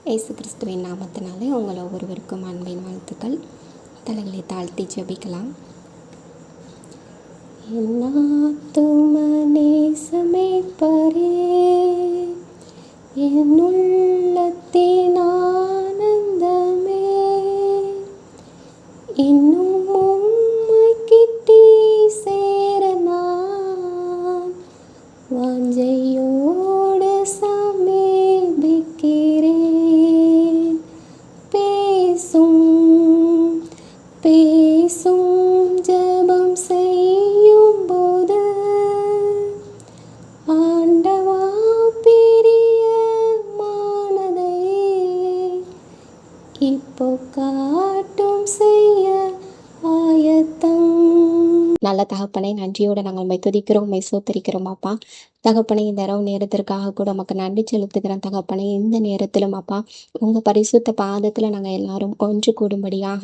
இயேசு கிறிஸ்துவின் நாமத்தினாலே உங்கள் ஒவ்வொருவருக்கும் அன்பின் வாழ்த்துக்கள். தலைகளை தாழ்த்தி ஜெபிக்கலாம். நேசமேற்பரே, என் உள்ளத்தின் ஆனந்தமே, இன்னும் உம்மை கிட்டி சேர நான் வாஞ்சையோடு சமீபிக்கிறேன். பேசும் ஜெபம் செய்யும் போது ஆண்டவா பிரியமானதை இப்போ காட்டும் செய்ய ஆயத்தம். நல்ல தகப்பனை, நன்றியோடு நாங்கள் உம்மை துதிக்கிறோம், உம்மை சோத்தரிக்கிறோம் அப்பா. தகப்பனை, இந்த இரவு நேரத்திற்காக கூட நமக்கு நன்றி செலுத்துகிறோம் தகப்பனை. இந்த நேரத்திலும் அப்பா, உங்க பரிசுத்த பாதத்துல நாங்கள் எல்லாரும் ஒன்று கூடும்படியாக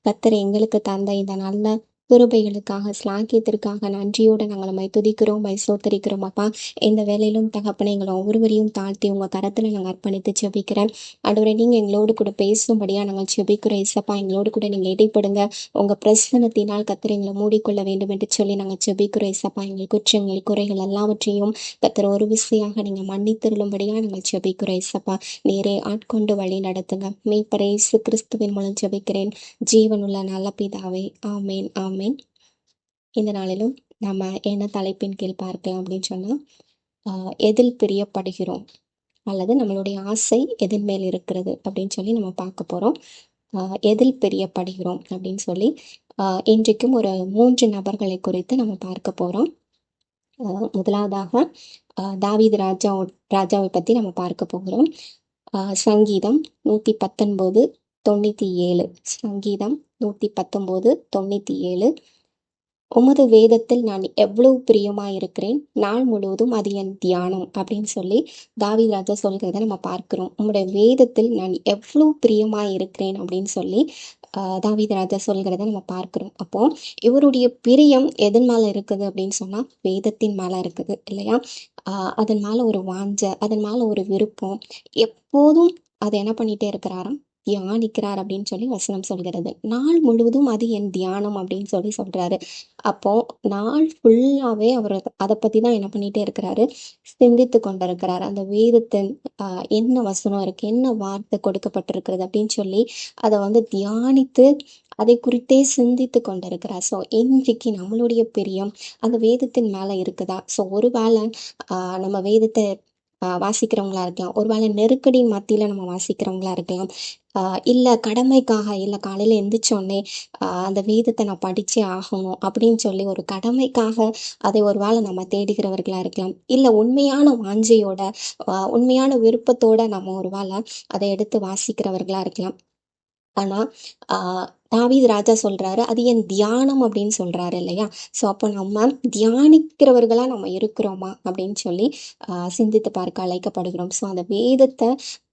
கர்த்தர் எங்களுக்கு தந்த இந்த நல்ல கிருபைகளுக்காக, ஸ்லாக்கியத்திற்காக நன்றியோடு நாங்கள் உம்மை துதிக்கிறோம், உம்மை சோத்தரிக்கிறோம் அப்பா. இந்த வேலையிலும் தகப்பனை, எங்களை ஒவ்வொருவரையும் தாழ்த்தி உங்க கரத்துல நாங்கள் அர்ப்பணித்து ஜெபிக்கிறேன். ஆண்டவரே, நீங்க எங்களோடு கூட பேசும்படியா நாங்கள் ஜெபிக்கிறோம். இசப்பா, எங்களோடு கூட நீங்க இடைப்படுங்க. உங்க பிரசனத்தினால் கர்த்தர் எங்களை மூடிக்கொள்ள வேண்டும் என்று சொல்லி நாங்கள் ஜெபிக்கிறோம். இசப்பா, எங்கள் குற்றங்கள், குறைகள் எல்லாவற்றையும் கர்த்தர் ஒரு விசையாக நீங்க மன்னித்தருளும்படியா நாங்கள் ஜெபிக்கிறோம். இசப்பா, நீரே ஆட்கொண்டு வழி நடத்துங்க. மீட்பர் இயேசு கிறிஸ்துவின் மூலம் ஜெபிக்கிறேன் ஜீவனுள்ள நல்ல பிதாவே, ஆமேன் ஆமேன். இந்த நாளிலும் நம்ம என்ன தலைப்பின் கீழ் பார்க்கலாம் அப்படின்னு சொன்னா, எதில் பிரியப்படுகிறோம் அல்லது நம்மளுடைய ஆசை எதின் மேல் இருக்கிறது அப்படின்னு சொல்லி நம்ம பார்க்க போறோம். எதில் பிரியப்படுகிறோம் அப்படின்னு சொல்லி இன்றைக்கும் ஒரு 3 நபர்களை குறித்து நம்ம பார்க்க போறோம். முதலாவதாக தாவீது ராஜாவை பத்தி நம்ம பார்க்க போகிறோம். சங்கீதம் 119:97. சங்கீதம் 119:97. உமது வேதத்தில் நான் எவ்வளவு பிரியமாயிருக்கிறேன், நாள் முழுவதும் அது என் தியானம் அப்படின்னு சொல்லி தாவீது ராஜா சொல்கிறத நம்ம பார்க்கிறோம். உம்முடைய வேதத்தில் நான் எவ்வளவு பிரியமாயிருக்கிறேன் அப்படின்னு சொல்லி தாவீது ராஜா சொல்கிறத நம்ம பார்க்கிறோம். அப்போ இவருடைய பிரியம் எதன் மேல இருக்குது அப்படின்னு சொன்னா வேதத்தின் மேல இருக்குது இல்லையா? அதன் மேல ஒரு வாஞ்சை, அதன் மேல ஒரு விருப்பம், எப்போதும் அதை என்ன பண்ணிட்டே இருக்கிறாராம், தியானிக்கிறார் அப்படின்னு சொல்லி வசனம் சொல்கிறது. நாள் முழுவதும் அது என் தியானம் அப்படின்னு சொல்லி சொல்றாரு. அப்போ நாள் ஃபுல்லாவே அவர் அதை பத்தி தான் என்ன பண்ணிட்டே இருக்கிறாரு, சிந்தித்து கொண்டிருக்கிறார். அந்த வேதத்தின் என்ன வசனம் இருக்கு, என்ன வார்த்தை கொடுக்கப்பட்டிருக்கிறது அப்படின்னு சொல்லி அதை தியானித்து அதை குறித்தே சிந்தித்து கொண்டிருக்கிறார். ஸோ இன்றைக்கு நம்மளுடைய பிரியம் அந்த வேதத்தின் மேல இருக்குதா? ஸோ ஒருவேளை நம்ம வேதத்தை வாசிக்கிறவங்களா இருக்கலாம், ஒருவேளை நெருக்கடியின் மத்தியில நம்ம வாசிக்கிறவங்களா இருக்கலாம், இல்லை கடமைக்காக, இல்லை காலையில் எந்திரிச்சோடனே அந்த வேதத்தை நான் படித்தே ஆகணும் அப்படின்னு சொல்லி ஒரு கடமைக்காக அதை ஒரு வேளை நம்ம தேடுகிறவர்களாக இருக்கலாம், இல்லை உண்மையான வாஞ்சையோட உண்மையான விருப்பத்தோட நம்ம ஒரு வேளை அதை எடுத்து வாசிக்கிறவர்களாக இருக்கலாம். ஆனால் தாவீது ராஜா சொல்றாரு, அது என் தியானம் அப்படின்னு சொல்றாரு இல்லையா? ஸோ அப்போ நம்ம தியானிக்கிறவர்களா நம்ம இருக்கிறோமா அப்படின்னு சொல்லி சிந்தித்து பார்க்க அழைக்கப்படுகிறோம். ஸோ அந்த வேதத்தை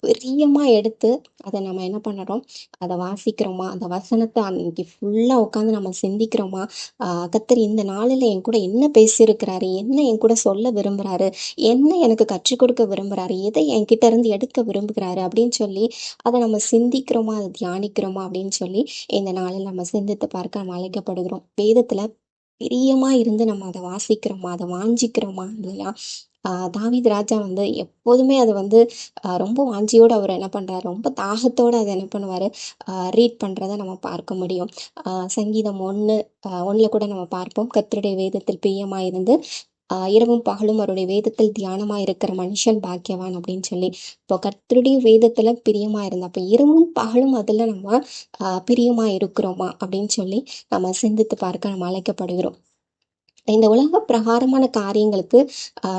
பிரியமா எடுத்து அதை நம்ம என்ன பண்ணுறோம், அதை வாசிக்கிறோமா, அந்த வசனத்தை அன்னைக்கு ஃபுல்லாக உட்காந்து நம்ம சிந்திக்கிறோமா, கர்த்தர் இந்த நாளில் என் கூட என்ன பேசியிருக்கிறாரு, என்ன என் கூட சொல்ல விரும்புகிறாரு, என்ன எனக்கு கற்றுக் கொடுக்க விரும்புகிறாரு, எதை என்கிட்ட இருந்து எடுக்க விரும்புகிறாரு அப்படின்னு சொல்லி அதை நம்ம சிந்திக்கிறோமா, அதை தியானிக்கிறோமா அப்படின்னு சொல்லி இந்த நாளில் நம்ம சிந்தித்து பார்க்க நம்ம அழைக்கப்படுகிறோம். வேதத்துல பிரியமா இருந்து நம்ம அதை வாசிக்கிறோமா, அதை வாஞ்சிக்கிறோமா இல்லையா? தாவீது ராஜா எப்போதுமே அதை ரொம்ப வாஞ்சியோடு அவர் என்ன பண்றாரு, ரொம்ப தாகத்தோடு அதை என்ன பண்ணுவாரு, ரீட் பண்றதை நம்ம பார்க்க முடியும். சங்கீதம் 1:1 கூட நம்ம பார்ப்போம், கர்த்தருடைய வேதத்தில் பிரியமா இருந்து இரவும் பகலும் அவருடைய வேதத்தில் தியானமா இருக்கிற மனுஷன் பாக்கியவான் அப்படின்னு சொல்லி. இப்போ கர்த்தருடைய வேதத்துல பிரியமா இருந்தா அப்போ இரவும் பகலும் அதுல நம்ம பிரியமா இருக்கிறோமா அப்படின்னு சொல்லி நம்ம சிந்தித்து பார்க்க நம்ம அழைக்கப்படுகிறோம். இந்த உலக பிரகாரமான காரியங்களுக்கு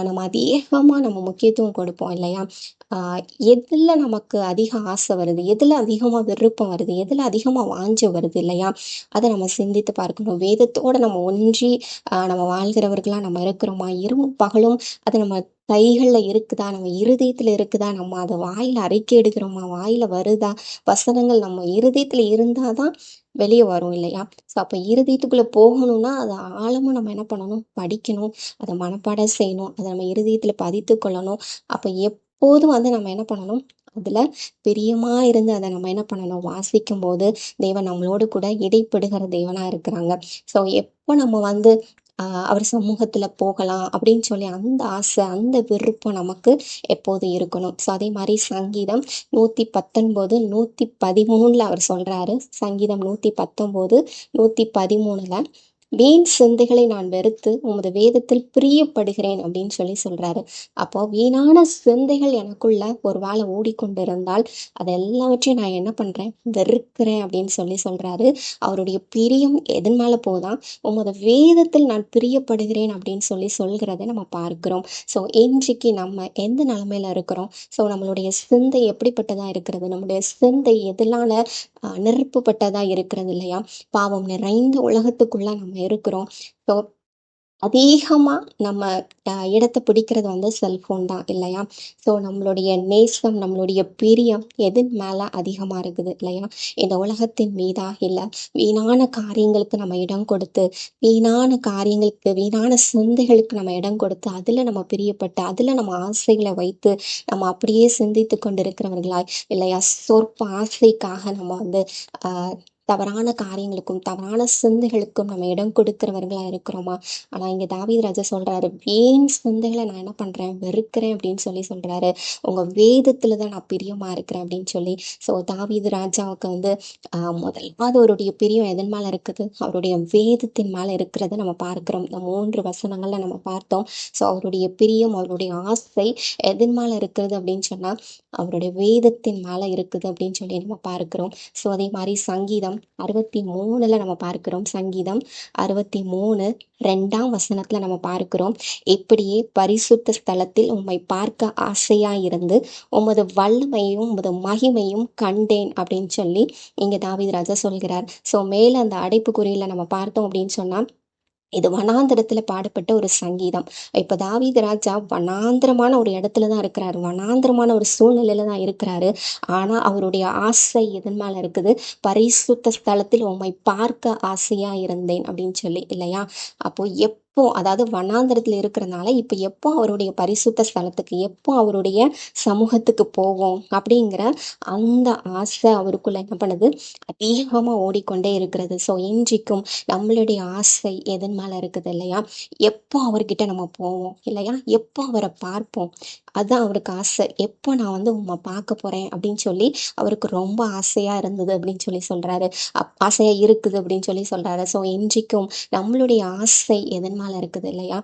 நம்ம அதிகமா நம்ம முக்கியத்துவம் கொடுப்போம் இல்லையா? எதுல நமக்கு அதிக ஆசை வருது, எதுல அதிகமா விருப்பம் வருது, எதுல அதிகமா வாஞ்சை வருது இல்லையா? அதை நம்ம சிந்தித்து பார்க்கணும். வேதத்தோட நம்ம ஒன்றி நம்ம வாழ்கிறவர்களா நம்ம இருக்கிறோமா, இரவும் பகலும் அது நம்ம கைகளில் இருக்குதா, நம்ம இருதயத்தில் இருக்குதா, நம்ம அதை வாயில் அறிக்கை எடுக்கிறோமா, வாயில் வருதா, வசனங்கள் நம்ம இருதயத்தில் இருந்தால் தான் வெளியே வரும் இல்லையா? ஸோ அப்போ இருதயத்துக்குள்ளே போகணும்னா அதை ஆழமாக நம்ம என்ன பண்ணணும், படிக்கணும், அதை மனப்பாடம் செய்யணும், அதை நம்ம இருதயத்தில் பதித்து கொள்ளணும். அப்போ எப்போதும் நம்ம என்ன பண்ணணும், அதில் பிரியமாக இருந்து அதை நம்ம என்ன பண்ணணும், வாசிக்கும் போது தேவன் நம்மளோடு கூட இடைப்படுகிற தேவனாக இருக்கிறாங்க. ஸோ எப்போ நம்ம வந்து அவர் சமூகத்தில் போகலாம் அப்படின்னு சொல்லி அந்த ஆசை, அந்த விருப்பம் நமக்கு எப்போது இருக்கணும். ஸோ அதே மாதிரி சங்கீதம் 119 113 அவர் சொல்கிறாரு. சங்கீதம் 119 113 வீண் சிந்தைகளை நான் வெறுத்து உமது வேதத்தில் பிரியப்படுகிறேன் அப்படின்னு சொல்லி சொல்றாரு. அப்போ வீணான சிந்தைகள் எனக்குள்ள ஒரு வேளை ஓடிக்கொண்டிருந்தால் அதை எல்லாவற்றையும் நான் என்ன பண்றேன், வெறுக்கிறேன் அப்படின்னு சொல்லி சொல்றாரு. அவருடைய பிரியம் எதன் மேல போதான், உமது வேதத்தில் நான் பிரியப்படுகிறேன் அப்படின்னு சொல்லி சொல்கிறத நம்ம பார்க்கிறோம். ஸோ இன்றைக்கு நம்ம எந்த நிலைமையில இருக்கிறோம், ஸோ நம்மளுடைய சிந்தை எப்படிப்பட்டதா இருக்கிறது, நம்முடைய சிந்தை எதனால நிரப்பப்பட்டதா இருக்கிறது இல்லையா? பாவம் நிறைந்த உலகத்துக்குள்ள நம்ம இருக்கிறோம். ஸோ அதிகமா நம்ம இடத்த பிடிக்கிறது வந்து செல்ஃபோன் தான் இல்லையா? ஸோ நம்மளுடைய நேசம், நம்மளுடைய பிரியம் எதன் மேல அதிகமா இருக்குது இல்லையா? இந்த உலகத்தின் மீதா? இல்லை வீணான காரியங்களுக்கு நம்ம இடம் கொடுத்து, வீணான காரியங்களுக்கு, வீணான சிந்தைகளுக்கு நம்ம இடம் கொடுத்து, அதுல நம்ம பிரியப்பட்டு, அதுல நம்ம ஆசைகளை வைத்து நம்ம அப்படியே சிந்தித்து கொண்டிருக்கிறவர்களாய் இல்லையா? சொற்ப ஆசைக்காக நம்ம வந்து தவறான காரியங்களுக்கும் தவறான சிந்தைகளுக்கும் நம்ம இடம் கொடுக்கிறவர்களா இருக்கிறோமா? ஆனா இங்க தாவீது ராஜா சொல்றாரு, வீண் சிந்தைகளை நான் என்ன பண்றேன், வெறுக்கிறேன் அப்படின்னு சொல்லி சொல்றாரு. உங்க வேதத்துலதான் நான் பிரியமா இருக்கிறேன் அப்படின்னு சொல்லி. ஸோ தாவீது ராஜாவுக்கு வந்து முதலாவது அவருடைய பிரியம் எதன் மேல இருக்குது, அவருடைய வேதத்தின் மேல இருக்கிறத நம்ம பார்க்கிறோம். இந்த 3 வசனங்கள்ல நம்ம பார்த்தோம். ஸோ அவருடைய பிரியம், அவருடைய ஆசை எதன் மேல இருக்கிறது அப்படின்னு சொன்னா அவருடைய வேதத்தின் மேல இருக்குது அப்படின்னு சொல்லி நம்ம பார்க்கிறோம். ஸோ அதே மாதிரி சங்கீதம் 63 நம்ம பார்க்கிறோம். சங்கீதம் 63 2ஆம் வசனத்துல நம்ம பார்க்கிறோம். இப்படியே பரிசுத்த ஸ்தலத்தில் உம்மை பார்க்க ஆசையாயிருந்து உமது வல்லமையும் உமது மகிமையும் கண்டேன் அப்படின்னு சொல்லி இங்க தாவீது ராஜா சொல்கிறார். ஸோ மேல அந்த அடைப்புக்குறியில நம்ம பார்த்தோம் அப்படின்னு சொன்னா இது வனாந்திரத்துல பாடப்பட்ட ஒரு சங்கீதம். இப்ப தாவீது ராஜா வனாந்திரமான ஒரு இடத்துலதான் இருக்கிறாரு, வனாந்திரமான ஒரு சூழ்நிலையில தான் இருக்கிறாரு. ஆனா அவருடைய ஆசை எதன் மேல இருக்குது, பரிசுத்த ஸ்தலத்தில் உம்மை பார்க்க ஆசையா இருந்தேன் அப்படின்னு சொல்லி இல்லையா? அப்போ எப்போ, அதாவது வனாந்திரத்துல இருக்கிறனால இப்ப எப்போ அவருடைய பரிசுத்த ஸ்தலத்துக்கு, எப்போ அவருடைய சமூகத்துக்கு போவோம் அப்படிங்கிற அந்த ஆசை அவருக்குள்ள என்ன பண்ணுது, அதிகமா ஓடிக்கொண்டே இருக்கிறது. ஸோ இன்றைக்கும் நம்மளுடைய ஆசை எதன் மேல இருக்குது இல்லையா? எப்போ அவர்கிட்ட நம்ம போவோம் இல்லையா? எப்போ அவரை பார்ப்போம், அதான் அவருக்கு ஆசை. எப்போ நான் வந்து உம்மை பார்க்க போறேன் அப்படின்னு சொல்லி அவருக்கு ரொம்ப ஆசையா இருந்தது அப்படின்னு சொல்லி சொல்றாரு. ஆசையா இருக்குது அப்படின்னு சொல்லி சொல்றாரு. ஸோ இன்றைக்கும் நம்மளுடைய ஆசை எதன் மேல இருக்குது இல்லையா?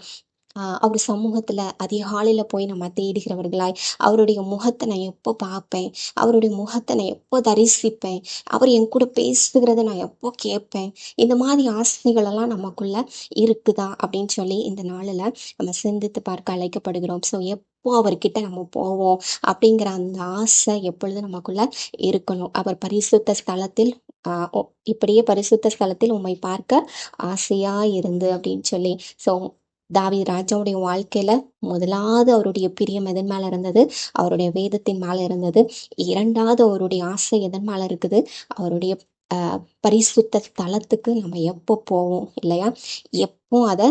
அவர் சமூகத்துல அதிகாலையில போய் நம்ம தேடுகிறவர்களாய், அவருடைய முகத்தை நான் எப்போ பார்ப்பேன், அவருடைய முகத்தை நான் எப்போ தரிசிப்பேன், அவர் என் கூட பேசுகிறத நான் எப்போ கேட்பேன், இந்த மாதிரி ஆசைகள் எல்லாம் நமக்குள்ள இருக்குதா அப்படின்னு சொல்லி இந்த நாளில் நம்ம சிந்தித்து பார்க்க அழைக்கப்படுகிறோம். ஸோ எப்போ அவர்கிட்ட நம்ம போவோம் அப்படிங்கிற அந்த ஆசை எப்பொழுது நமக்குள்ள இருக்கணும். அவர் பரிசுத்த ஸ்தலத்தில் இப்படியே பரிசுத்த ஸ்தலத்தில் உம்மை பார்க்க ஆசையா இருந்து அப்படின்னு சொல்லி. ஸோ தாவீது ராஜாவுடைய வாழ்க்கையில முதலாவது அவருடைய பிரியம் எதன் மேல இருந்தது, அவருடைய வேதத்தின் மேல இருந்தது. இரண்டாவது அவருடைய ஆசை எதன் மேல இருக்குது, அவருடைய பரிசுத்த ஸ்தலத்துக்கு நம்ம எப்போ போவோம் இல்லையா? எப்போ அதை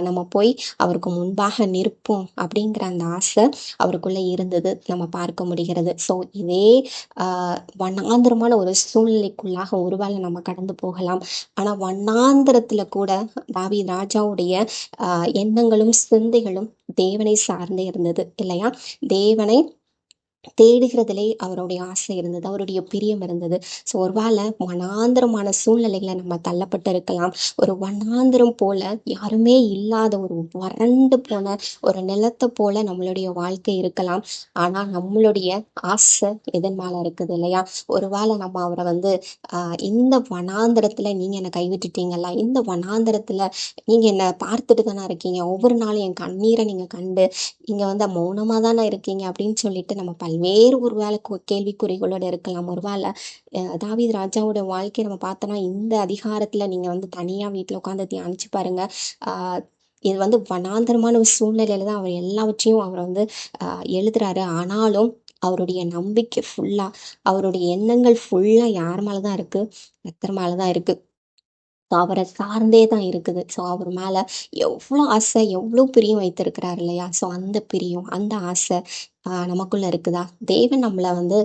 நம்ம போய் அவருக்கு முன்பாக நிற்போம் அப்படிங்கிற அந்த ஆசை அவருக்குள்ள இருந்தது நம்ம பார்க்க முடிகிறது. ஸோ இதே வண்ணாந்திரமான ஒரு சூழ்நிலைக்குள்ளாக ஒருவேளை நம்ம கடந்து போகலாம். ஆனா வண்ணாந்திரத்துல கூட தாவீது ராஜாவுடைய எண்ணங்களும் சிந்தைகளும் தேவனை சார்ந்தே இருந்தது இல்லையா? தேவனை தேடுகிறதிலே அவருடைய ஆசை இருந்தது, அவருடைய பிரியம் இருந்தது. ஸோ ஒருவேளை வனாந்திரமான சூழ்நிலைகளை நம்ம தள்ளப்பட்டு இருக்கலாம். ஒரு வனாந்திரம் போல யாருமே இல்லாத ஒரு வறண்டு போன ஒரு நிலத்தை போல நம்மளுடைய வாழ்க்கை இருக்கலாம். ஆனா நம்மளுடைய ஆசை எதன் மேல இருக்குது இல்லையா? ஒருவேளை நம்ம அவரை வந்து இந்த வனாந்திரத்துல நீங்க என்னை கைவிட்டுட்டீங்களா, இந்த வனாந்திரத்துல நீங்க என்னை பார்த்துட்டு தானே இருக்கீங்க, ஒவ்வொரு நாளும் என் கண்ணீரை நீங்க கண்டு இங்க வந்து மௌனமா தானே இருக்கீங்க அப்படின்னு சொல்லிட்டு நம்ம பல்வேறு ஒரு வேலை கேள்விக்குறிகளோட இருக்கலாம். ஒரு வேளை தாவீது ராஜாவோட வாழ்க்கையை நம்ம பார்த்தோம்னா இந்த அதிகாரத்துல நீங்க வந்து தனியா வீட்டுல உட்காந்து தியானிச்சு பாருங்க. இது வந்து வனாந்தரமான ஒரு சூழ்நிலையில தான் அவர் எல்லாவற்றையும் அவர் வந்து எழுதுறாரு. ஆனாலும் அவருடைய நம்பிக்கை ஃபுல்லா, அவருடைய எண்ணங்கள் ஃபுல்லா யார் மேலதான் இருக்கு, கர்த்தர் மேலதான் இருக்கு. ஸோ அவரை சார்ந்தே தான் இருக்குது. ஸோ அவர் மேலே எவ்வளோ ஆசை, எவ்வளோ பிரியம் வைத்திருக்கிறார் இல்லையா? ஸோ அந்த பிரியம், அந்த ஆசை நமக்குள்ள இருக்குதா? தேவன் நம்மளை வந்து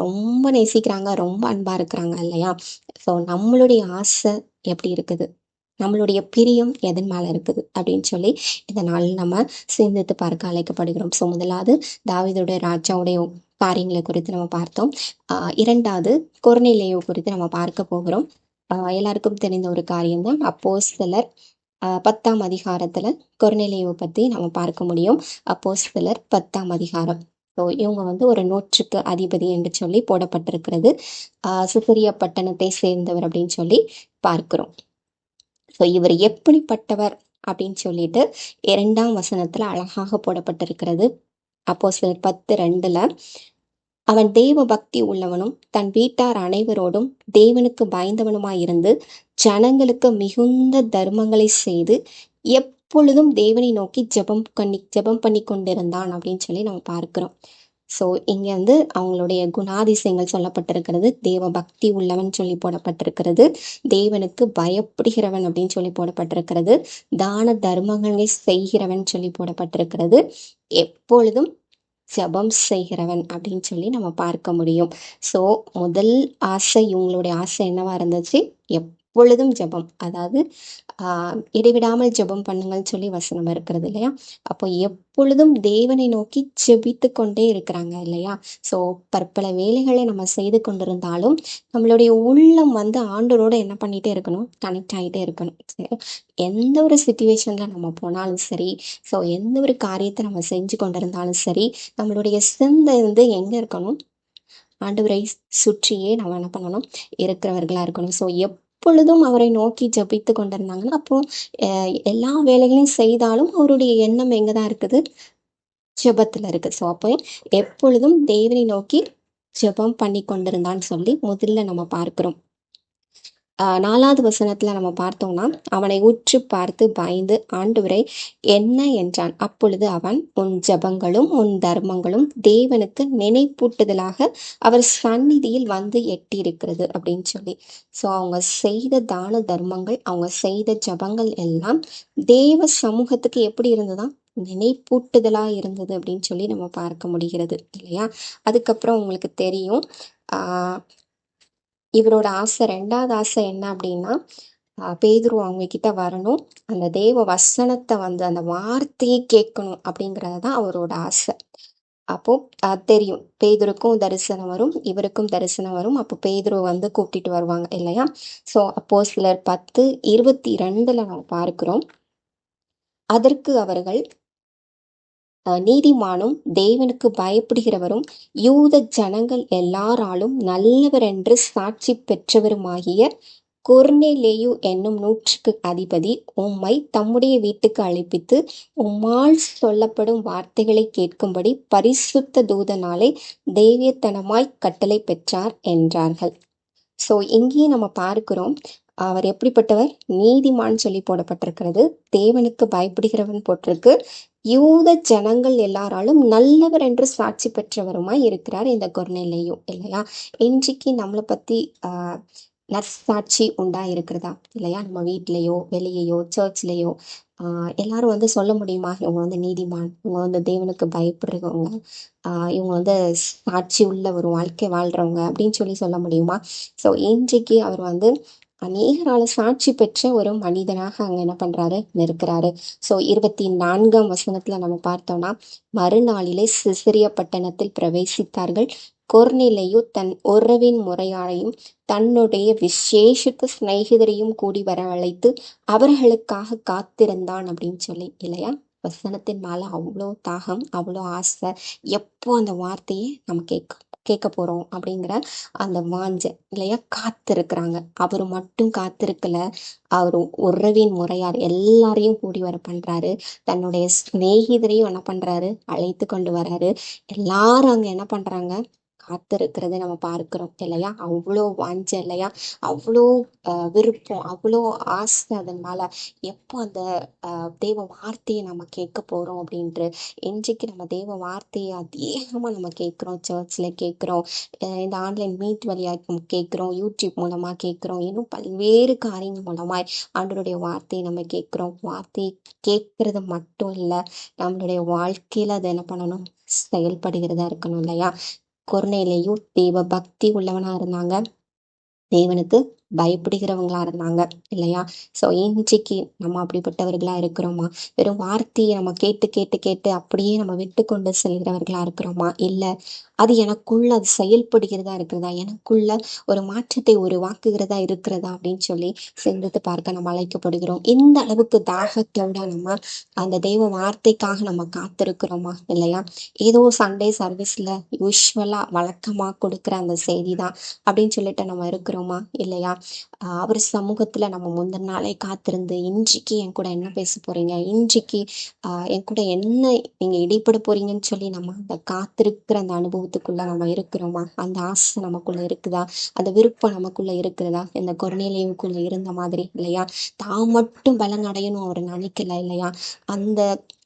ரொம்ப நேசிக்கிறாங்க, ரொம்ப அன்பா இருக்கிறாங்க இல்லையா? ஸோ நம்மளுடைய ஆசை எப்படி இருக்குது? நம்மளுடைய பிரியம் எதன் மேல இருக்குது அப்படின்னு சொல்லி இந்த நாள் நம்ம சிந்தித்து பார்க்க அழைக்கப்படுகிறோம். ஸோ முதலாவது தாவீதுடைய ராஜாவுடைய காரியங்களை குறித்து நம்ம பார்த்தோம். இரண்டாவது கொர்நேலியு குறித்து நம்ம பார்க்க போகிறோம். எல்லாருக்கும் தெரிந்த ஒரு காரியம்தான் அப்போஸ்தலர் 10ஆம் அதிகாரத்துல கொர்நேலியுவை பத்தி நம்ம பார்க்க முடியும். அப்போஸ்தலர் 10ஆம் அதிகாரம். ஸோ இவங்க வந்து ஒரு நூற்றுக்கு அதிபதி என்று சொல்லி போடப்பட்டிருக்கிறது. சிசரியா பட்டணத்தை சேர்ந்தவர் அப்படின்னு சொல்லி பார்க்கிறோம். ஸோ இவர் எப்படிப்பட்டவர் அப்படின்னு சொல்லிட்டு 2ஆம் வசனத்துல அழகாக போடப்பட்டிருக்கிறது. அப்போஸ்தலர் 10:2 அவன் தேவ பக்தி உள்ளவனும் தன் வீட்டார் அனைவரோடும் தேவனுக்கு பயந்தவனுமாயிருந்து ஜனங்களுக்கு மிகுந்த தர்மங்களை செய்து எப்பொழுதும் தேவனை நோக்கி ஜெபம் பண்ணி கொண்டிருந்தான் அப்படின்னு சொல்லி நம்ம பார்க்கிறோம். ஸோ இங்க வந்து அவங்களுடைய குணாதிசயங்கள் சொல்லப்பட்டிருக்கிறது. தேவ பக்தி உள்ளவன் சொல்லி போடப்பட்டிருக்கிறது. தேவனுக்கு பயப்படுகிறவன் அப்படின்னு சொல்லி போடப்பட்டிருக்கிறது. தான தர்மங்களை செய்கிறவன் சொல்லி போடப்பட்டிருக்கிறது. எப்பொழுதும் ஜெபம் செய்கிறவன் அப்படின்னு சொல்லி நம்ம பார்க்க முடியும். ஸோ முதல் ஆசை, இவங்களுடைய ஆசை என்னவா இருந்துச்சு? எப்பொழுதும் ஜெபம், அதாவது இடைவிடாமல் ஜெபம் பண்ணுங்கள்னு சொல்லி வசனம் இருக்கிறது இல்லையா? அப்போ எப்பொழுதும் தேவனை நோக்கி ஜெபித்து கொண்டே இருக்கிறாங்க இல்லையா? ஸோ பற்பல வேலைகளை நம்ம செய்து கொண்டிருந்தாலும் நம்மளுடைய உள்ளம் வந்து ஆண்டவரோட என்ன பண்ணிட்டே இருக்கணும்? கனெக்ட் ஆகிட்டே இருக்கணும். சரி, எந்த ஒரு சுச்சுவேஷன்ல நம்ம போனாலும் சரி, ஸோ எந்த ஒரு காரியத்தை நம்ம செஞ்சு கொண்டிருந்தாலும் சரி, நம்மளுடைய சிந்தை வந்து எங்க இருக்கணும்? ஆண்டவரை சுற்றியே நம்ம என்ன பண்ணணும்? இருக்கிறவர்களா இருக்கணும். ஸோ எப்பொழுதும் அவரை நோக்கி ஜெபித்து கொண்டிருந்தாங்கன்னா, அப்போ எல்லா வேலைகளையும் செய்தாலும் அவருடைய எண்ணம் எங்கதான் இருக்குது? ஜெபத்துல இருக்கு. ஸோ அப்போ எப்பொழுதும் தேவனை நோக்கி ஜெபம் பண்ணி கொண்டிருந்தான்னு சொல்லி முதல்ல நம்ம பார்க்கிறோம். 4வது வசனத்துல நம்ம பார்த்தோம்னா, அவனை உற்று பார்த்து பயந்து ஆண்டவரே என்ன என்றான். அப்பொழுது அவன், உன் ஜெபங்களும் உன் தர்மங்களும் தேவனுக்கு நினைப்பூட்டுதலாக அவர் சந்நிதியில் வந்து எட்டியிருக்கிறது அப்படின்னு சொல்லி. ஸோ அவங்க செய்த தான தர்மங்கள், அவங்க செய்த ஜெபங்கள் எல்லாம் தேவ சமூகத்துக்கு எப்படி இருந்ததா? நினைப்பூட்டுதலா இருந்தது அப்படின்னு சொல்லி நம்ம பார்க்க முடிகிறது இல்லையா? அதுக்கப்புறம் உங்களுக்கு தெரியும், ஆஹ் இவரோட ஆசை, 2வது ஆசை என்ன அப்படின்னா, பேதுரு அவங்க கிட்ட வரணும், அந்த தேவ வசனத்தை வந்து அந்த வார்த்தையை கேட்கணும் அப்படிங்கிறது தான் அவரோட ஆசை. அப்போ தெரியும், பேதுருக்கும் தரிசனம் வரும், இவருக்கும் தரிசனம் வரும். அப்போ பேதுரு வந்து கூப்பிட்டுட்டு வருவாங்க இல்லையா? ஸோ அப்போஸ்தலர் 10:22 நம்ம பார்க்கிறோம். அதற்கு அவர்கள், நீதிமானும் தேவனுக்கு பயப்படுகிறவரும் யூத ஜனங்கள் எல்லாராலும் நல்லவர் என்று சாட்சி பெற்றவருமாகிய கொர்நேலேயு என்னும் நூற்றுக்கு அதிபதி உம்மை தம்முடைய வீட்டுக்கு அழைப்பித்து உம்மால் சொல்லப்படும் வார்த்தைகளை கேட்கும்படி பரிசுத்த தூதனாலே தைரியத்தனமாய் கட்டளை பெற்றார் என்றார்கள். ஸோ இங்கேயும் நம்ம பார்க்கிறோம், அவர் எப்படிப்பட்டவர்? நீதிமான் சொல்லி போடப்பட்டிருக்கிறது. தேவனுக்கு பயப்படுகிறவன் போட்டிருக்கு. யூத ஜனங்கள் எல்லாராலும் நல்லவர் என்று சாட்சி பெற்றவருமாய் இருக்கிறார் இந்த கொர்நேலியு இல்லையா? இன்றைக்கு நம்மளை பத்தி நற்சாட்சி உண்டா இருக்கிறதா இல்லையா? நம்ம வீட்லேயோ வெளியேயோ சர்ச்லேயோ எல்லாரும் வந்து சொல்ல முடியுமா? இவங்க வந்து நீதிமான், இவங்க வந்து தேவனுக்கு பயப்படுறவங்க, இவங்க வந்து சாட்சி உள்ள ஒரு வாழ்க்கை வாழ்றவங்க அப்படின்னு சொல்லி சொல்ல முடியுமா? ஸோ இன்றைக்கு அவர் வந்து அநேகரால சாட்சி பெற்ற ஒரு மனிதனாக அங்க என்ன பண்றாரு? நிற்கிறாரு. ஸோ 24ஆம் வசனத்துல நம்ம பார்த்தோம்னா, மறுநாளிலே சிசரியா பட்டணத்தில் பிரவேசித்தார்கள். கொர்நேலியு தன் உறவின் முறையாரையும் தன்னுடைய விசேஷித்த சிநேகிதரையும் கூடி வரவழைத்து அவர்களுக்காக காத்திருந்தான் அப்படின்னு சொல்லி இல்லையா? வசனத்தின் மேல அவ்வளோ தாகம், அவ்வளோ ஆசை, எப்போ அந்த வார்த்தையை நம்ம கேட்க போறோம் அப்படிங்கிற அந்த வாஞ்சை இல்லையா? காத்திருக்கிறாங்க. அவர் மட்டும் காத்திருக்கல, அவர் உறவின் முறையார் எல்லாரையும் கூடி வர பண்றாரு. தன்னுடைய சிநேகிதரையும் என்ன பண்றாரு? அழைத்து கொண்டு வர்றாரு. எல்லாரும் அங்க என்ன பண்றாங்க? காத்திருக்கிறதை நம்ம பார்க்கிறோம் இல்லையா? அவ்வளோ வாஞ்சை இல்லையா? அவ்வளோ விருப்பம், அவ்வளோ ஆசை அதன் மேல. எப்போ அந்த தேவ வார்த்தையை நம்ம கேட்க போறோம் அப்படின்ட்டு. இன்றைக்கு நம்ம தேவ வார்த்தையை அதிகமா நம்ம கேட்கிறோம், சர்ச்ல கேட்கிறோம், இந்த ஆன்லைன் மீட் வழியா கேட்கிறோம், யூடியூப் மூலமா கேட்கிறோம், இன்னும் பல்வேறு காரியங்கள் மூலமாய் ஆண்டவருடைய வார்த்தையை நம்ம கேட்கிறோம். வார்த்தையை கேட்கறது மட்டும் இல்ல, நம்மளுடைய வாழ்க்கையில அதை என்ன பண்ணணும்? செயல்படுகிறதா இருக்கணும் இல்லையா? கொர்நேலியும் தேவ பக்தி உள்ளவனா இருந்தாங்க, தேவனுக்கு பயப்படுகிறவங்களா இருந்தாங்க இல்லையா? ஸோ இன்றைக்கு நம்ம அப்படிப்பட்டவர்களா இருக்கிறோமா? வெறும் வார்த்தையை நம்ம கேட்டு கேட்டு கேட்டு அப்படியே நம்ம விட்டு கொண்டு செல்கிறவர்களா இருக்கிறோமா? இல்லை, அது எனக்குள்ள அது செயல்படுகிறதா இருக்கிறதா, எனக்குள்ள ஒரு மாற்றத்தை உருவாக்குகிறதா இருக்கிறதா அப்படின்னு சொல்லி சிந்தித்து பார்க்க நம்ம அழைக்கப்படுகிறோம். இந்த அளவுக்கு தாகத்தோட நம்ம அந்த தெய்வ வார்த்தைக்காக நம்ம காத்திருக்கிறோமா இல்லையா? ஏதோ சண்டே சர்வீஸ்ல யூஸ்வலா வழக்கமா கொடுக்குற அந்த செய்தி தான் அப்படின்னு சொல்லிட்டு நம்ம இருக்கிறோமா இல்லையா? அவர் சமூகத்துல நம்ம முந்தின நாளே காத்திருந்து, இன்றைக்கு என் கூட என்ன பேச போறீங்க, இன்றைக்கு என் கூட என்ன நீங்க இடைப்பட போறீங்கன்னு சொல்லி நம்ம அந்த காத்திருக்கிற அந்த அனுபவத்துக்குள்ள நம்ம இருக்கிறோமா? அந்த ஆசை நமக்குள்ள இருக்குதா? அந்த விருப்பம் நமக்குள்ள இருக்கிறதா? இந்த கொர்நேலியுக்குள்ள இருந்த மாதிரி இல்லையா? தான் மட்டும் பலன் அடையணும் அவர் நினைக்கல இல்லையா? அந்த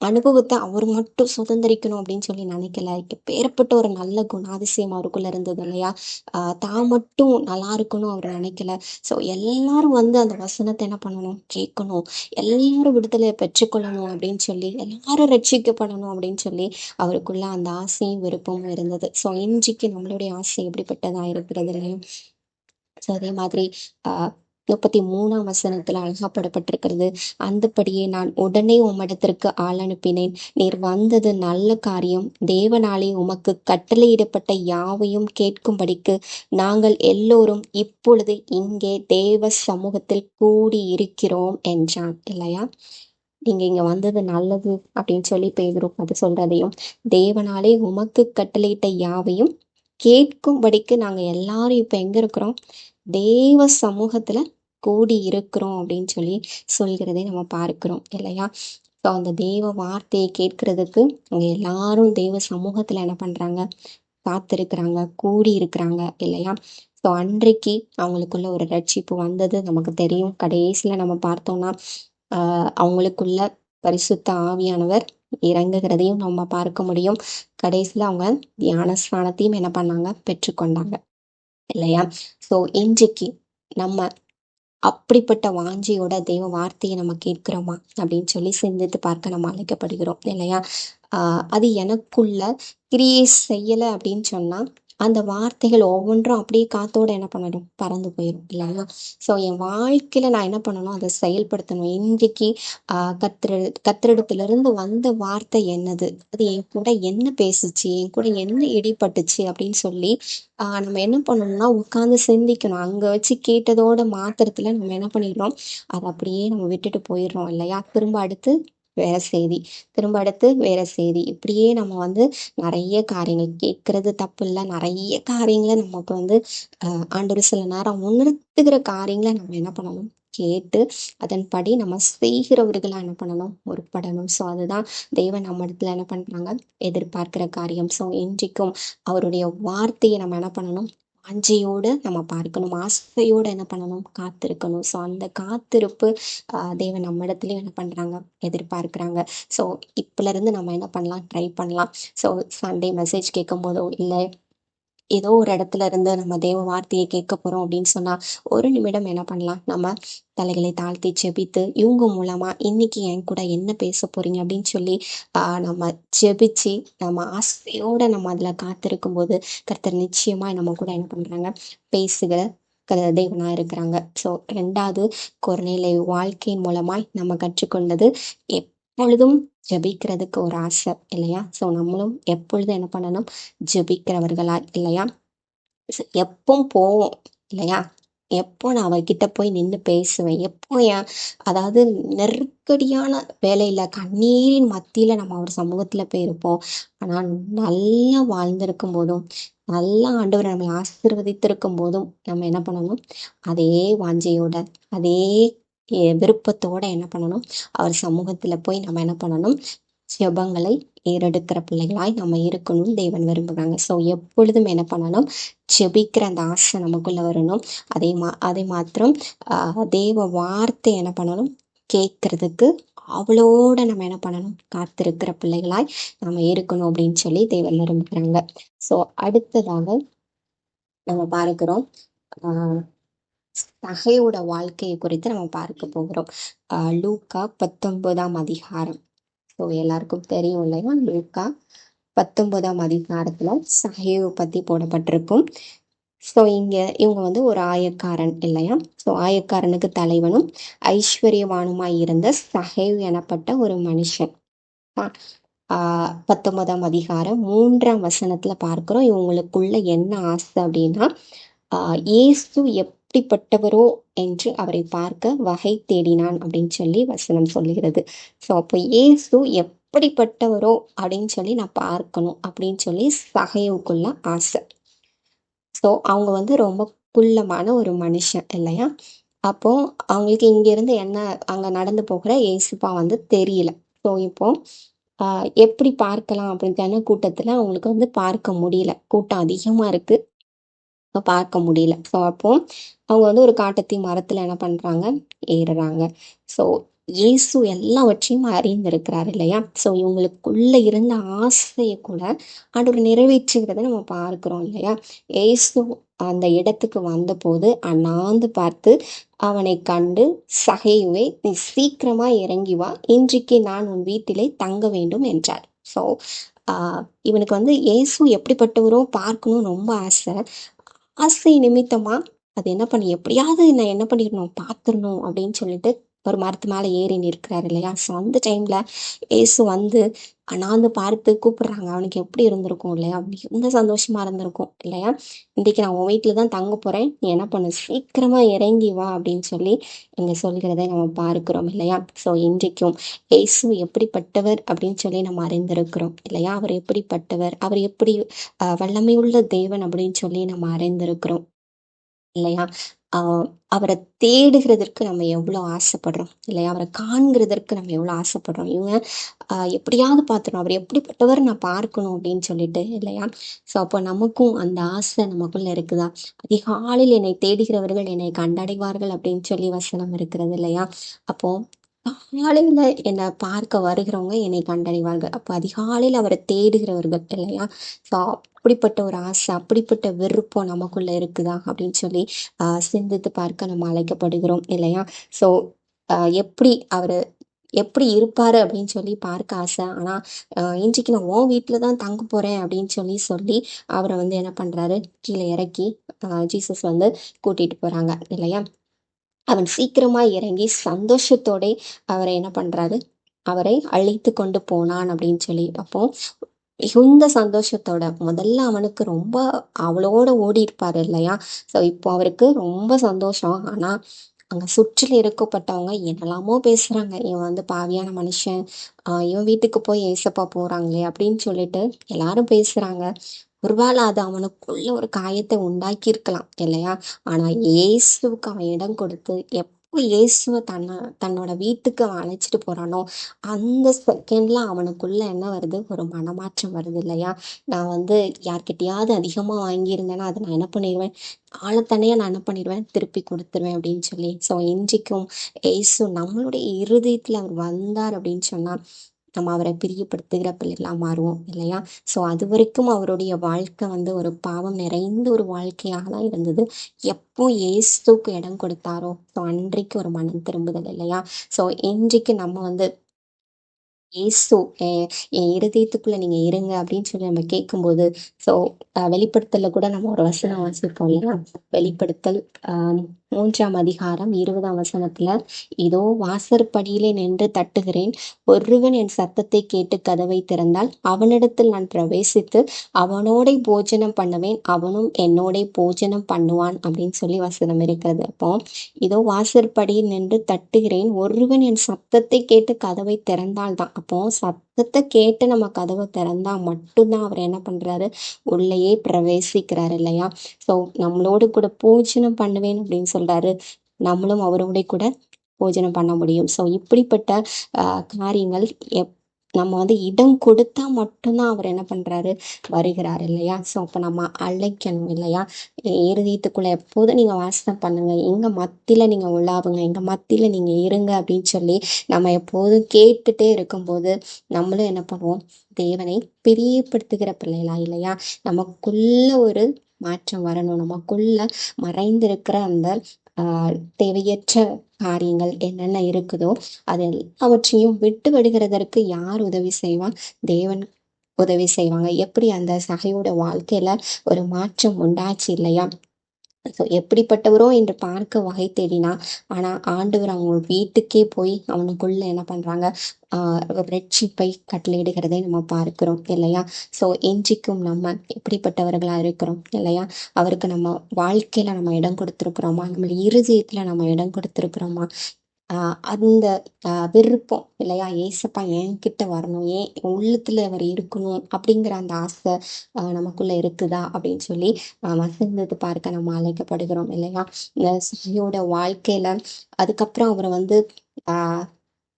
அனுபவத்தை அவர் மட்டும் சுதந்திரிக்கணும் அப்படின்னு சொல்லி நினைக்கல. பேர்பட்ட ஒரு நல்ல குணாதிசயம் அவருக்குள்ள இருந்தது இல்லையா? தான் மட்டும் நல்லா இருக்கணும் அவர் நினைக்கல. ஸோ எல்லாரும் வந்து அந்த வசனத்தை என்ன பண்ணணும்? கேட்கணும். எல்லாரும் விடுதலை பெற்றுக்கொள்ளணும் அப்படின்னு சொல்லி, எல்லாரும் ரட்சிக்கப்படணும் அப்படின்னு சொல்லி அவருக்குள்ள அந்த ஆசையும் விருப்பமும் இருந்தது. ஸோ இன்றைக்கு நம்மளுடைய ஆசை எப்படிப்பட்டதா இருக்கிறது இல்லையா? ஸோ அதே மாதிரி ஆஹ் 33ஆம் வசனத்துல அழகாப்படப்பட்டிருக்கிறது. அந்தபடியே நான் உடனே உம்மிடத்திற்கு ஆள் அனுப்பினேன். நீர் வந்தது நல்ல காரியம். தேவனாலே உமக்கு கட்டளையிடப்பட்ட யாவையும் கேட்கும்படிக்கு நாங்கள் எல்லோரும் இப்பொழுது இங்கே தேவ சமூகத்தில் கூடி இருக்கிறோம் என்றான் இல்லையா? நீங்க இங்க வந்தது நல்லது அப்படின்னு சொல்லி பேதுரு அது சொல்றதையும், தேவனாலே உமக்கு கட்டளையிட்ட யாவையும் கேட்கும்படிக்கு நாங்க எல்லாரும் இப்ப எங்க இருக்கிறோம்? தேவ சமூகத்துல கூடி இருக்கிறோம் அப்படின்னு சொல்லி சொல்கிறதை நம்ம பார்க்கிறோம் இல்லையா? ஸோ அந்த தேவ வார்த்தையை கேட்கறதுக்கு அவங்க எல்லாரும் தேவ சமூகத்துல என்ன பண்றாங்க? காத்திருக்கிறாங்க, கூடி இருக்கிறாங்க இல்லையா? ஸோ அன்றைக்கு அவங்களுக்குள்ள ஒரு ரட்சிப்பு வந்தது நமக்கு தெரியும். கடைசியில நம்ம பார்த்தோம்னா அவங்களுக்குள்ள பரிசுத்த ஆவியானவர் இறங்குகிறதையும் நம்ம பார்க்க முடியும். கடைசியில அவங்க தியான ஸ்நானத்தையும் என்ன பண்ணாங்க? பெற்றுக்கொண்டாங்க இல்லையா? ஸோ இன்றைக்கு நம்ம அப்படிப்பட்ட வாஞ்சையோட தெய்வ வார்த்தையை நம்ம கேட்கிறோமா அப்படின்னு சொல்லி சிந்தித்து பார்க்க நம்ம அழைக்கப்படுகிறோம் இல்லையா? அது எனக்குள்ள கிரியை செய்யலை அப்படின்னு சொன்னா அந்த வார்த்தைகள் ஒவ்வொன்றும் அப்படியே காத்தோட என்ன பண்ணணும்? பறந்து போயிடும் இல்லையா? ஸோ என் வாழ்க்கையில நான் என்ன பண்ணணும்? அதை செயல்படுத்தணும். இன்றைக்கு கத்திரிடத்திலிருந்து வந்த வார்த்தை என்னது? அது என் கூட என்ன பேசுச்சு? என் கூட என்ன இடைப்பட்டுச்சு அப்படின்னு சொல்லி நம்ம என்ன பண்ணணும்னா உட்கார்ந்து சிந்திக்கணும். அங்க வச்சு கேட்டதோட மாத்திரத்துல நம்ம என்ன பண்ணிடுறோம்? அதை அப்படியே நம்ம விட்டுட்டு போயிடுறோம் இல்லையா? திரும்ப அடுத்து வேற செய்தி, திரும்ப அடுத்து வேற செய்தி, இப்படியே நம்ம வந்து நிறைய காரியங்கள் கேட்கறது தப்பு இல்லை. நிறைய காரியங்களை நமக்கு வந்து ஆண்டவர் சில நேரம் உணர்த்துகிற காரியங்களை நம்ம என்ன பண்ணணும்? கேட்டு அதன்படி நம்ம செய்கிறவர்களா என்ன பண்ணணும்? முற்படணும். ஸோ அதுதான் தேவன் நம்ம இடத்துல என்ன பண்றாங்க? எதிர்பார்க்கிற காரியம். ஸோ இன்றைக்கும் அவருடைய வார்த்தையை நம்ம என்ன பண்ணணும்? வாஞ்சையோடு நம்ம பார்க்கணும். ஆசையோடு என்ன பண்ணணும்? காத்திருக்கணும். ஸோ அந்த காத்திருப்பு தேவன் நம்ம இடத்துலயும் என்ன பண்றாங்க? எதிர்பார்க்கிறாங்க. ஸோ இப்பல இருந்து நம்ம என்ன பண்ணலாம்? ட்ரை பண்ணலாம். ஸோ சண்டே மெசேஜ் கேட்கும் போதோ இல்லை ஏதோ ஒரு இடத்துல இருந்து நம்ம தேவ வார்த்தையை கேட்க போறோம் அப்படின்னு சொன்னா ஒரு நிமிடம் என்ன பண்ணலாம்? நம்ம தலைகளை தாழ்த்தி ஜெபித்து இவங்க மூலமா இன்னைக்கு என் கூட என்ன பேச போறீங்க அப்படின்னு சொல்லி நம்ம ஜெபிச்சு நம்ம ஆசையோட நம்ம அதுல காத்திருக்கும் போது கர்த்தர் நிச்சயமா நம்ம கூட என்ன பண்றாங்க? பேசுகிற தேவனா இருக்கிறாங்க. ஸோ 2வது கொர்நேலியு வாழ்க்கையின் மூலமாய் நம்ம கற்றுக்கொண்டது எப்பொழுதும் ஜெபிக்கிறதுக்கு ஒரு ஆசை இல்லையா? ஸோ நம்மளும் எப்பொழுதும் என்ன பண்ணணும்? ஜெபிக்கிறவர்களா இல்லையா? எப்பவும் போவோம் இல்லையா? எப்போ நான் அவர்கிட்ட போய் நின்று பேசுவேன்? எப்போ அதாவது நெருக்கடியான வேலையில கண்ணீரின் மத்தியில நம்ம அவர் சமூகத்துல போயிருப்போம். ஆனா நல்லா வாழ்ந்திருக்கும் போதும், நல்லா ஆண்டவர் நம்மளை ஆசீர்வதித்திருக்கும் போதும் நம்ம என்ன பண்ணணும்? அதே வாஞ்சையோட, அதே விருப்பத்தோட என்ன பண்ணணும்? அவர் சமூகத்துல போய் நம்ம என்ன பண்ணணும்? ஜெபங்களை ஏறெடுக்கிற பிள்ளைகளாய் நம்ம இருக்கணும்னு தேவன் விரும்புகிறாங்க. ஸோ எப்பொழுதும் என்ன பண்ணணும், ஜெபிக்கிற அந்த ஆசை நமக்குள்ள வரணும். அதை மாத்திரம் தேவ வார்த்தை என்ன பண்ணணும், கேட்கறதுக்கு அவளோட நம்ம என்ன பண்ணணும், காத்திருக்கிற பிள்ளைகளாய் நம்ம இருக்கணும் அப்படின்னு சொல்லி தேவன் விரும்புகிறாங்க. ஸோ அடுத்ததாக நம்ம பார்க்கிறோம், ஆஹ் சகையோட வாழ்க்கையை குறித்து நம்ம பார்க்க போகிறோம். லூக்கா 19ஆம் அதிகாரம். ஸோ எல்லாருக்கும் தெரியும் இல்லையா, லூக்கா 19ஆம் அதிகாரத்துல சகையை பத்தி போடப்பட்டிருக்கும். ஸோ இவங்க வந்து ஒரு ஆயக்காரன் இல்லையா. ஸோ ஆயக்காரனுக்கு தலைவனும் ஐஸ்வர்யவானுமாய் இருந்த சகைவு எனப்பட்ட ஒரு மனுஷன். 19ஆம் அதிகாரம் 3ஆம் வசனத்துல பார்க்கிறோம். இவங்களுக்குள்ள என்ன ஆசை அப்படின்னா, இயேசு எப்படிப்பட்டவரோ என்று அவரை பார்க்க வகை தேடினான் அப்படின்னு சொல்லி வசனம் சொல்லுகிறது. ஸோ அப்போ இயேசு எப்படிப்பட்டவரோ அப்படின்னு சொல்லி நான் பார்க்கணும் அப்படின்னு சொல்லி சகைவுக்குள்ள ஆசை. ஸோ அவங்க வந்து ரொம்ப குள்ளமான ஒரு மனுஷன் இல்லையா. அப்போ அவங்களுக்கு இங்கிருந்து என்ன அங்க நடந்து போகிற இயேசுப்பா வந்து தெரியல. ஸோ இப்போ எப்படி பார்க்கலாம் அப்படின்னு கூட்டத்துல அவங்களுக்கு வந்து பார்க்க முடியல, கூட்டம் அதிகமா இருக்கு, பார்க்க முடியல. ஸோ அப்போ அவங்க வந்து ஒரு காட்டத்தி மரத்துல என்ன பண்றாங்க, ஏறுறாங்க. ஸோ இயேசு எல்லாவற்றையும் அறிந்திருக்கிறார் இல்லையா. ஸோ இவங்களுக்குள்ள இருந்த ஆசையை கூட ஆண்டவர் நிறைவேற்றுகிறத நம்ம பார்க்கிறோம் இல்லையா. இயேசு அந்த இடத்துக்கு வந்தபோது அண்ணாந்து பார்த்து அவனை கண்டு, சகையுவே, நீ சீக்கிரமா இறங்கி வா, இன்றைக்கு நான் உன் வீட்டிலே தங்க வேண்டும் என்றார். ஸோ இவனுக்கு வந்து இயேசு எப்படிப்பட்டவரோ பார்க்கணும் ரொம்ப ஆசை. ஆசை நிமித்தமா அது என்ன பண்ணி எப்படியாவது நான் என்ன பண்ணிடணும், பார்த்துடணும் அப்படின்னு சொல்லிட்டு ஒரு மரத்து மேலே ஏறி நிற்கிறாரு இல்லையா. ஸோ அந்த டைம்ல ஏசு வந்து அண்ணாந்து பார்த்து கூப்பிடுறாங்க. அவனுக்கு எப்படி இருந்திருக்கும் இல்லையா, மிகுந்த சந்தோஷமா இருந்திருக்கும் இல்லையா. இன்றைக்கு நான் உன் வீட்டில் தான் தங்க போறேன், நீ என்ன பண்ணு, சீக்கிரமா இறங்கி வா அப்படின்னு சொல்லி இங்க சொல்கிறதை நம்ம பார்க்கிறோம் இல்லையா. ஸோ இன்றைக்கும் ஏசு எப்படிப்பட்டவர் அப்படின்னு சொல்லி நம்ம அறிந்திருக்கிறோம் இல்லையா. அவர் எப்படிப்பட்டவர், அவர் எப்படி வல்லமையுள்ள தேவன் அப்படின்னு சொல்லி நம்ம அறிந்திருக்கிறோம் இல்லையா. அவரை தேடுகிறதற்கு நம்ம எவ்வளோ ஆசைப்படுறோம் இல்லையா. அவரை காண்கிறதற்கு நம்ம எவ்வளோ ஆசைப்படுறோம். இவங்க எப்படியாவது பார்த்துடணும், அவர் எப்படிப்பட்டவர் நான் பார்க்கணும் அப்படின்னு சொல்லிட்டு இல்லையா. ஸோ அப்போ நமக்கும் அந்த ஆசை நமக்குள்ள இருக்குதா. அதிகாலையில் என்னை தேடுகிறவர்கள் என்னை கண்டடைவார்கள் அப்படின்னு சொல்லி வசனம் இருக்கிறது இல்லையா. அப்போ காலையில என்னை பார்க்க வருகிறவங்க என்னை கண்டடைவார்கள். அப்போ அதிகாலையில் அவரை தேடுகிறவர்கள் இல்லையா. ஸோ அப்படிப்பட்ட ஒரு ஆசை, அப்படிப்பட்ட விருப்பம் நமக்குள்ள இருக்குதா அப்படின்னு சொல்லி சிந்தித்து பார்க்க நம்ம அழைக்கப்படுகிறோம் இல்லையா. ஸோ எப்படி அவர் எப்படி இருப்பாரு அப்படின்னு சொல்லி பார்க்க ஆசை. ஆனா இன்றைக்கு நான் உன் வீட்டில் தான் தங்க போறேன் அப்படின்னு சொல்லி அவரை வந்து என்ன பண்றாரு, கீழே இறக்கி ஜீசஸ் வந்து கூட்டிட்டு போறாங்க இல்லையா. அவன் சீக்கிரமா இறங்கி சந்தோஷத்தோட அவரை என்ன பண்றாரு, அவரை அழைத்து கொண்டு போனான் அப்படின்னு சொல்லி. அப்போ மிகுந்த சந்தோஷத்தோட முதல்ல அவனுக்கு ரொம்ப அவளோட ஓடி இருப்பாரு இல்லையா. ஸோ இப்போ அவருக்கு ரொம்ப சந்தோஷம். ஆனா அங்க சுற்றில இருக்கப்பட்டவங்க என்னெல்லாமோ பேசுறாங்க, இவன் வந்து பாவியான மனுஷன், இவன் வீட்டுக்கு போய் ஏசப்பா போறாங்களே அப்படின்னு சொல்லிட்டு எல்லாரும் பேசுறாங்க. ஒருவேளை அது அவனுக்குள்ள ஒரு காயத்தை உண்டாக்கி இருக்கலாம் இல்லையா. ஆனா இயேசுவுக்கு அவன் இடம் கொடுத்து எப்போ இயேசுவை தன்னோட வீட்டுக்கு அவன் அழைச்சிட்டு போறானோ அந்த செகண்ட்ல அவனுக்குள்ள என்ன வருது, ஒரு மனமாற்றம் வருது இல்லையா. நான் வந்து யார்கிட்டயாவது அதிகமா வாங்கியிருந்தேன்னா அதை நான் என்ன பண்ணிடுவேன், ஆழத்தனையா நான் என்ன பண்ணிடுவேன், திருப்பி கொடுத்துருவேன் அப்படின்னு சொல்லி. ஸோ இன்றைக்கும் இயேசு நம்மளுடைய இருதயத்துல அவர் வந்தார் அப்படின்னு சொன்னா நம்ம அவரை பிரியப்படுத்துகிற பிள்ளைகளா மாறுவோம் இல்லையா. ஸோ அது வரைக்கும் அவருடைய வாழ்க்கை வந்து ஒரு பாவம் நிறைந்த ஒரு வாழ்க்கையாக தான் இருந்தது. எப்போ இயேசுக்கு இடம் கொடுத்தாரோ ஸோ அன்றைக்கு ஒரு மனம் திரும்புதல் இல்லையா. ஸோ இன்றைக்கு நம்ம வந்து இயேசு என் இருதயத்துக்குள்ள நீங்க இருங்க அப்படின்னு சொல்லி நம்ம கேட்கும்போது, ஸோ வெளிப்படுத்தல கூட நம்ம ஒரு வசனம் வாசிப்போம் இல்லையா. வெளிப்படுத்தல் 3ஆம் அதிகாரம் 20ஆம் வசனத்துல, இதோ வாசற்படியிலே நின்று தட்டுகிறேன், ஒருவன் என் சத்தத்தை கேட்டு கதவை திறந்தால் அவனிடத்தில் நான் பிரவேசித்து அவனோட போஜனம் பண்ணுவேன், அவனும் என்னோட போஜனம் பண்ணுவான் அப்படின்னு சொல்லி வசனம் இருக்கிறது. அப்போ இதோ வாசற்படியில் நின்று தட்டுகிறேன், ஒருவன் என் சத்தத்தை கேட்டு கதவை திறந்தால் தான். அப்போ சத்தத்தை கேட்டு நம்ம கதவை திறந்தா மட்டும்தான் அவர் என்ன பண்றாரு, உள்ளேயே பிரவேசிக்கிறாரு இல்லையா. ஸோ நம்மளோடு கூட பூஜனம் பண்ணுவேன் அப்படின்னு சொல்றாரு, நம்மளும் அவரோட கூட பூஜனம் பண்ண முடியும். ஸோ இப்படிப்பட்ட காரியங்கள் நம்ம வந்து இடம் கொடுத்தா மட்டும்தான் அவர் என்ன பண்றாரு, வருகிறார் இல்லையா? ஸோ அப்போ நம்ம அழைக்கணும் இல்லையா? இருதயத்துக்குள்ள எப்போதும் நீங்க வாசம் பண்ணுங்க, எங்க மத்தியில நீங்க உலாவுங்க, எங்க மத்தியில நீங்க இருங்க அப்படின்னு சொல்லி நம்ம எப்போதும் கேட்டுட்டே இருக்கும்போது நம்மளும் என்ன பண்ணுவோம், தேவனை பிரியப்படுத்துகிற பிள்ளைகளா இல்லையா? நமக்குள்ள ஒரு மாற்றம் வரணும். நமக்குள்ள மறைந்திருக்கிற அந்த தேவையற்ற காரியங்கள் என்னென்ன இருக்குதோ அது எல்லாவற்றையும் விட்டு விடுகிறதற்கு யார் உதவி செய்வா? தேவன் உதவி செய்வாங்க. எப்படி அந்த சகையோட வாழ்க்கையில ஒரு மாற்றம் உண்டாச்சு இல்லையா? ஸோ எப்படிப்பட்டவரோ என்று பார்க்க வகை தேடினா, ஆனா ஆண்டவர் அவங்க வீட்டுக்கே போய் அவனுக்குள்ள என்ன பண்றாங்க, ஒரு ரட்சிப்பை கட்டளையிடுகிறதை நம்ம பார்க்கிறோம் இல்லையா? ஸோ இன்றைக்கும் நம்ம எப்படிப்பட்டவர்களா இருக்கிறோம் இல்லையா? அவருக்கு நம்ம வாழ்க்கையில நம்ம இடம் கொடுத்துருக்குறோமா? நம்ம இருதயத்துல நம்ம இடம் கொடுத்துருக்குறோமா? அந்த விருப்பம் இல்லையா? ஏசப்பா என்கிட்ட வரணும், ஏன் உள்ளத்துல அவர் இருக்கணும் அப்படிங்கிற அந்த ஆசை நமக்குள்ள இருக்குதா அப்படின்னு சொல்லி வசந்தது பார்க்க நம்ம அழைக்கப்படுகிறோம் இல்லையா? இந்த சிலையோட வாழ்க்கையில அதுக்கப்புறம் அவர் வந்து ஆஹ்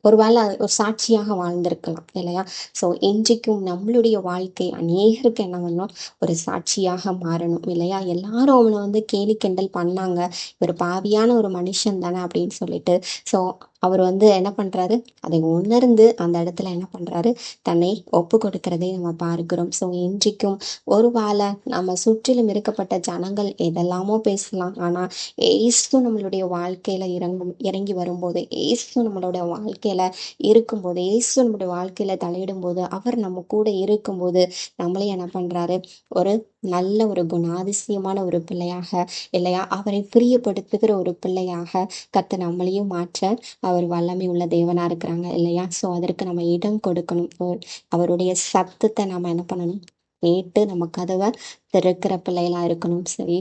ஒருவேளை ஒரு சாட்சியாக வாழ்ந்திருக்கலாம் இல்லையா? ஸோ இன்றைக்கும் நம்மளுடைய வாழ்க்கை அநேகருக்கு என்ன பண்ணணும், ஒரு சாட்சியாக மாறணும் இல்லையா? எல்லாரும் அவனை வந்து கேலி கிண்டல் பண்ணாங்க, ஒரு பாவியான ஒரு மனுஷன் தானே அப்படின்னு சொல்லிட்டு. ஸோ அவர் வந்து என்ன பண்றாரு, அதை உணர்ந்து அந்த இடத்துல என்ன பண்றாரு, தன்னை ஒப்பு கொடுக்கிறதை நம்ம பார்க்கிறோம். ஸோ இன்றைக்கும் ஒருவேளை நம்ம சுற்றிலும் இருக்கப்பட்ட ஜனங்கள் எதெல்லாமோ பேசலாம், ஆனா ஏசு நம்மளுடைய வாழ்க்கையில இறங்கி வரும்போது, ஏசு நம்மளோட வாழ்க்கையில இருக்கும்போது, ஏசு நம்முடைய வாழ்க்கையில தலையிடும்போது, அவர் நம்ம கூட இருக்கும்போது நம்மளையும் என்ன பண்றாரு, ஒரு நல்ல ஒரு குணாதிசயமான ஒரு பிள்ளையாக இல்லையா, அவரை பிரியப்படுத்துகிற ஒரு பிள்ளையாக கர்த்தர் நம்மளையும் மாற்ற அவர் வல்லமை உள்ள தேவனா இருக்கிறாங்க இல்லையா? ஸோ அதற்கு நம்ம இடம் கொடுக்கணும். அவருடைய சத்தத்தை நம்ம என்ன பண்ணணும், கேட்டு நம்ம கதவை திறக்கிற பிள்ளைகளா இருக்கணும். சரி,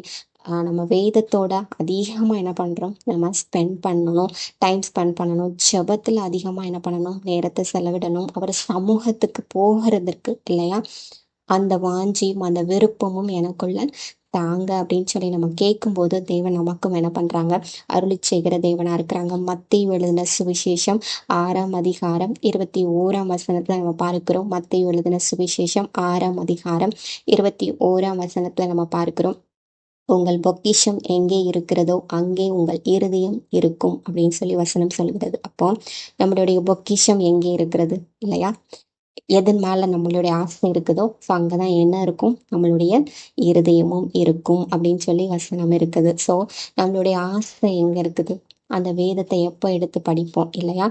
நம்ம வேதத்தோட அதிகமாக என்ன பண்ணுறோம், நம்ம ஸ்பெண்ட் பண்ணணும், டைம் ஸ்பெண்ட் பண்ணணும், ஜெபத்தில் அதிகமாக என்ன பண்ணணும், நேரத்தை செலவிடணும், அவர் சமூகத்துக்கு போகிறதுக்கு இல்லையா? அந்த வாஞ்சியும் அந்த விருப்பமும் எனக்குள்ள தாங்க அப்படின்னு சொல்லி நம்ம கேட்கும்போது தேவன் நமக்கும் என்ன பண்றாங்க, அருளி செய்கிற தேவனா இருக்கிறாங்க. மத்தேயு எழுதின சுவிசேஷம் 6 21 நம்ம பார்க்கிறோம். மத்தேயு எழுதின சுவிசேஷம் 6 21 நம்ம பார்க்கிறோம். உங்கள் பொக்கிஷம் எங்கே இருக்கிறதோ அங்கே உங்கள் இருதயம் இருக்கும் அப்படின்னு சொல்லி வசனம் சொல்கிறது. அப்போ நம்மளுடைய பொக்கிஷம் எங்கே இருக்கிறது இல்லையா? எதன் மேல நம்மளுடைய ஆசை இருக்குதோ ஸோ அங்கதான் என்ன இருக்கும், நம்மளுடைய இருதயமும் இருக்கும் அப்படின்னு சொல்லி வசனம் இருக்குது. ஸோ நம்மளுடைய ஆசை எங்க இருக்குது, அந்த வேதத்தை எப்போ எடுத்து படிப்போம் இல்லையா?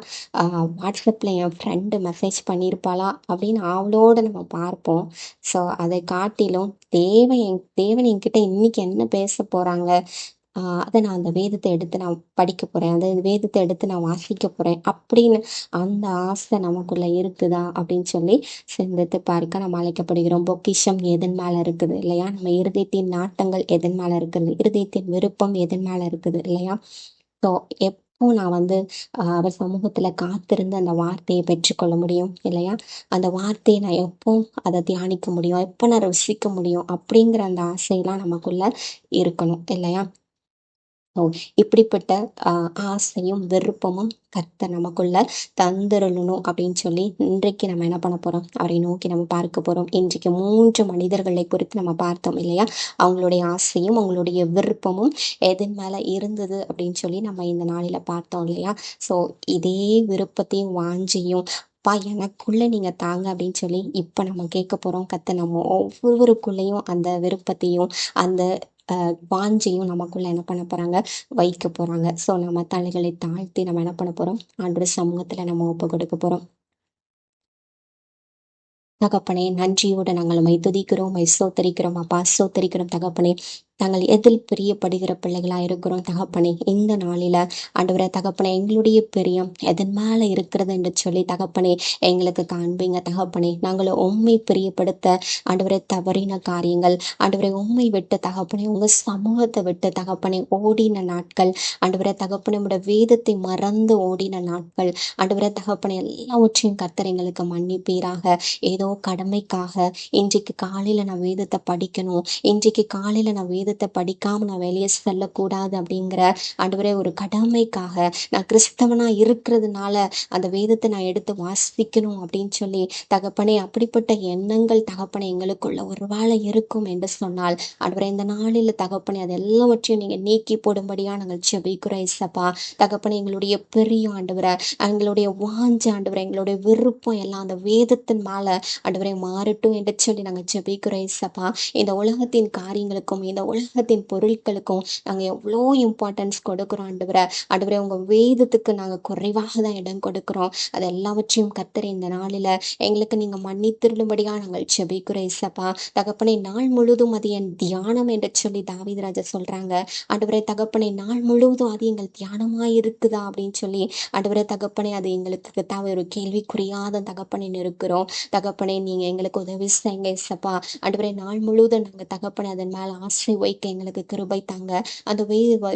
வாட்ஸ்அப்பில் என் ஃப்ரெண்டு மெசேஜ் பண்ணியிருப்பாளா அப்படின்னு அவளோட நம்ம பார்ப்போம். ஸோ அதை காட்டிலும் தேவன் என்கிட்ட இன்னைக்கு என்ன பேச போகிறாங்க, அதை நான் அந்த வேதத்தை எடுத்து நான் படிக்க போகிறேன், அந்த வேதத்தை எடுத்து நான் வாசிக்க போகிறேன் அப்படின்னு அந்த ஆசை நமக்குள்ளே இருக்குதா அப்படின்னு சொல்லி சிந்தித்து பார்க்க நம்ம அழைக்கப்படுகிறோம். பொக்கிஷம் எதன் மேலே இருக்குது இல்லையா? நம்ம இருதயத்தின் நாட்டங்கள் எதன் மேலே இருக்குது, இருதயத்தின் விருப்பம் எதன் மேலே இருக்குது இல்லையா? ஸோ எப்போ நான் வந்து அவர் சமூகத்தில் காத்திருந்து அந்த வார்த்தையை பெற்றுக்கொள்ள முடியும் இல்லையா? அந்த வார்த்தையை நான் எப்போ அதை தியானிக்க முடியும், எப்போ நான் ருசிக்க முடியும் அப்படிங்கிற அந்த ஆசையெல்லாம் நமக்குள்ள இருக்கணும் இல்லையா? ஓ, இப்படிப்பட்ட ஆசையும் விருப்பமும் கர்த்தர் நமக்குள்ள தந்திரணும் அப்படின்னு சொல்லி இன்றைக்கு நம்ம என்ன பண்ண போறோம், அவரை நோக்கி நம்ம பார்க்க போறோம். இன்றைக்கு 3 மனிதர்களை குறித்து நம்ம பார்த்தோம் இல்லையா? அவங்களுடைய ஆசையும் அவங்களுடைய விருப்பமும் எதன் மேல இருந்தது அப்படின்னு சொல்லி நம்ம இந்த நாளில பார்த்தோம் இல்லையா? ஸோ இதே விருப்பத்தையும் வாஞ்சையும் எனக்குள்ள நீங்க தாங்க அப்படின்னு சொல்லி இப்ப நம்ம கேட்க போறோம். கர்த்தர் நம்ம ஒவ்வொருவருக்குள்ளேயும் அந்த விருப்பத்தையும் அந்த வாஞ்சையும் நமக்குள்ள என்ன பண்ண போறாங்க, வைக்க போறாங்க. ஸோ நம்ம தலைகளை தாழ்த்தி நம்ம என்ன பண்ண போறோம், ஆண்டவர் சமூகத்துல நம்ம ஒப்பு கொடுக்க போறோம். தகப்பனே, நன்றியோடு நாங்கள் உம்மை துதிக்கிறோம், உம்மை ஸ்தோத்தரிக்கிறோம் அப்பா, ஸ்தோத்தரிக்கிறோம் தகப்பனே. நாங்கள் எதில் பிரியப்படுகிற பிள்ளைகளா இருக்கிறோம் தகப்பனே. இந்த நாளில ஆண்டவரே தகப்பனே, எங்களுடைய பிரியம் எதன் மேல இருக்கிறது என்று சொல்லி தகப்பனே எங்களுக்கு காண்பீங்க தகப்பனே. நாங்கள் உம்மை பிரியப்படுத்த ஆண்டவரே தவறின காரியங்கள், ஆண்டவரை உம்மை விட்டு தகப்பனே, உங்க சமூகத்தை விட்டு தகப்பனே ஓடின நாட்கள், ஆண்டவரே தகப்பனே உடைய வேதத்தை மறந்து ஓடின நாட்கள், ஆண்டவரே தகப்பனே எல்லாவற்றையும் கர்த்தர் எங்களுக்கு மன்னிப்பீராக. ஏதோ கடமைக்காக இன்றைக்கு காலையில நான் வேதத்தை படிக்கணும், இன்றைக்கு காலையில நான் வேதத்தை வேதத்தை படிக்காம நான் வெளியே செல்லக்கூடாது அப்படிங்கிற ஆண்டவரே ஒரு கடமைக்காக நான் கிறிஸ்தவனா இருக்கிறதுனால அந்த வேதத்தை நான் எடுத்து வாசிக்கணும் அப்படின்னு சொல்லி தகப்பனே அப்படிப்பட்ட எண்ணங்கள் தகப்பனே எங்களுக்குள்ள ஒரு வேளை இருக்கும் என்று சொன்னால் ஆண்டவரே இந்த நாளில் தகப்பனே அது எல்லாவற்றையும் நீங்க நீக்கி போடும்படியா நாங்கள் ஜெபிக்கிறோம் இசப்பா. தகப்பனே எங்களுடைய பெரிய ஆண்டவரை எங்களுடைய வாஞ்ச ஆண்டவரை எங்களுடைய விருப்பம் எல்லாம் அந்த வேதத்தின் மேல ஆண்டவரை மாறட்டும் என்று சொல்லி நாங்கள் ஜெபிக்கிறோம் இசப்பா. இந்த உலகத்தின் காரியங்களுக்கும் இந்த உலகத்தின் பொருட்களுக்கும் நாங்கள் எவ்வளோ இம்பார்ட்டன்ஸ் கொடுக்குறோம் ஆண்டவரை. ஆண்டவரே உங்க வேதத்துக்கு நாங்கள் குறைவாக தான் இடம் கொடுக்குறோம். அது எல்லாவற்றையும் கர்த்தர் இந்த நாளில் எங்களுக்கு நீங்க மன்னித்திருளும்படியா நாங்கள் ஜெபிக்கிறோம் இசப்பா. தகப்பனை நாள் முழுதும் அது என் தியானம் என்று சொல்லி தாவீது ராஜா சொல்றாங்க. ஆண்டவரே தகப்பனை நாள் முழுவதும் அது எங்கள் தியானமா இருக்குதா அப்படின்னு சொல்லி ஆண்டவரே தகப்பனை அது எங்களுக்கு ஒரு கேள்விக்குறியாத தகப்பனின் இருக்கிறோம். தகப்பனை நீங்க எங்களுக்கு உதவி செய்யுங்க இசப்பா. ஆண்டவரே நாள் முழுவதும் நாங்க தகப்பனை அதன் மேல ஆசை வைக்க எங்களுக்கு கிருபை தாங்க. அந்த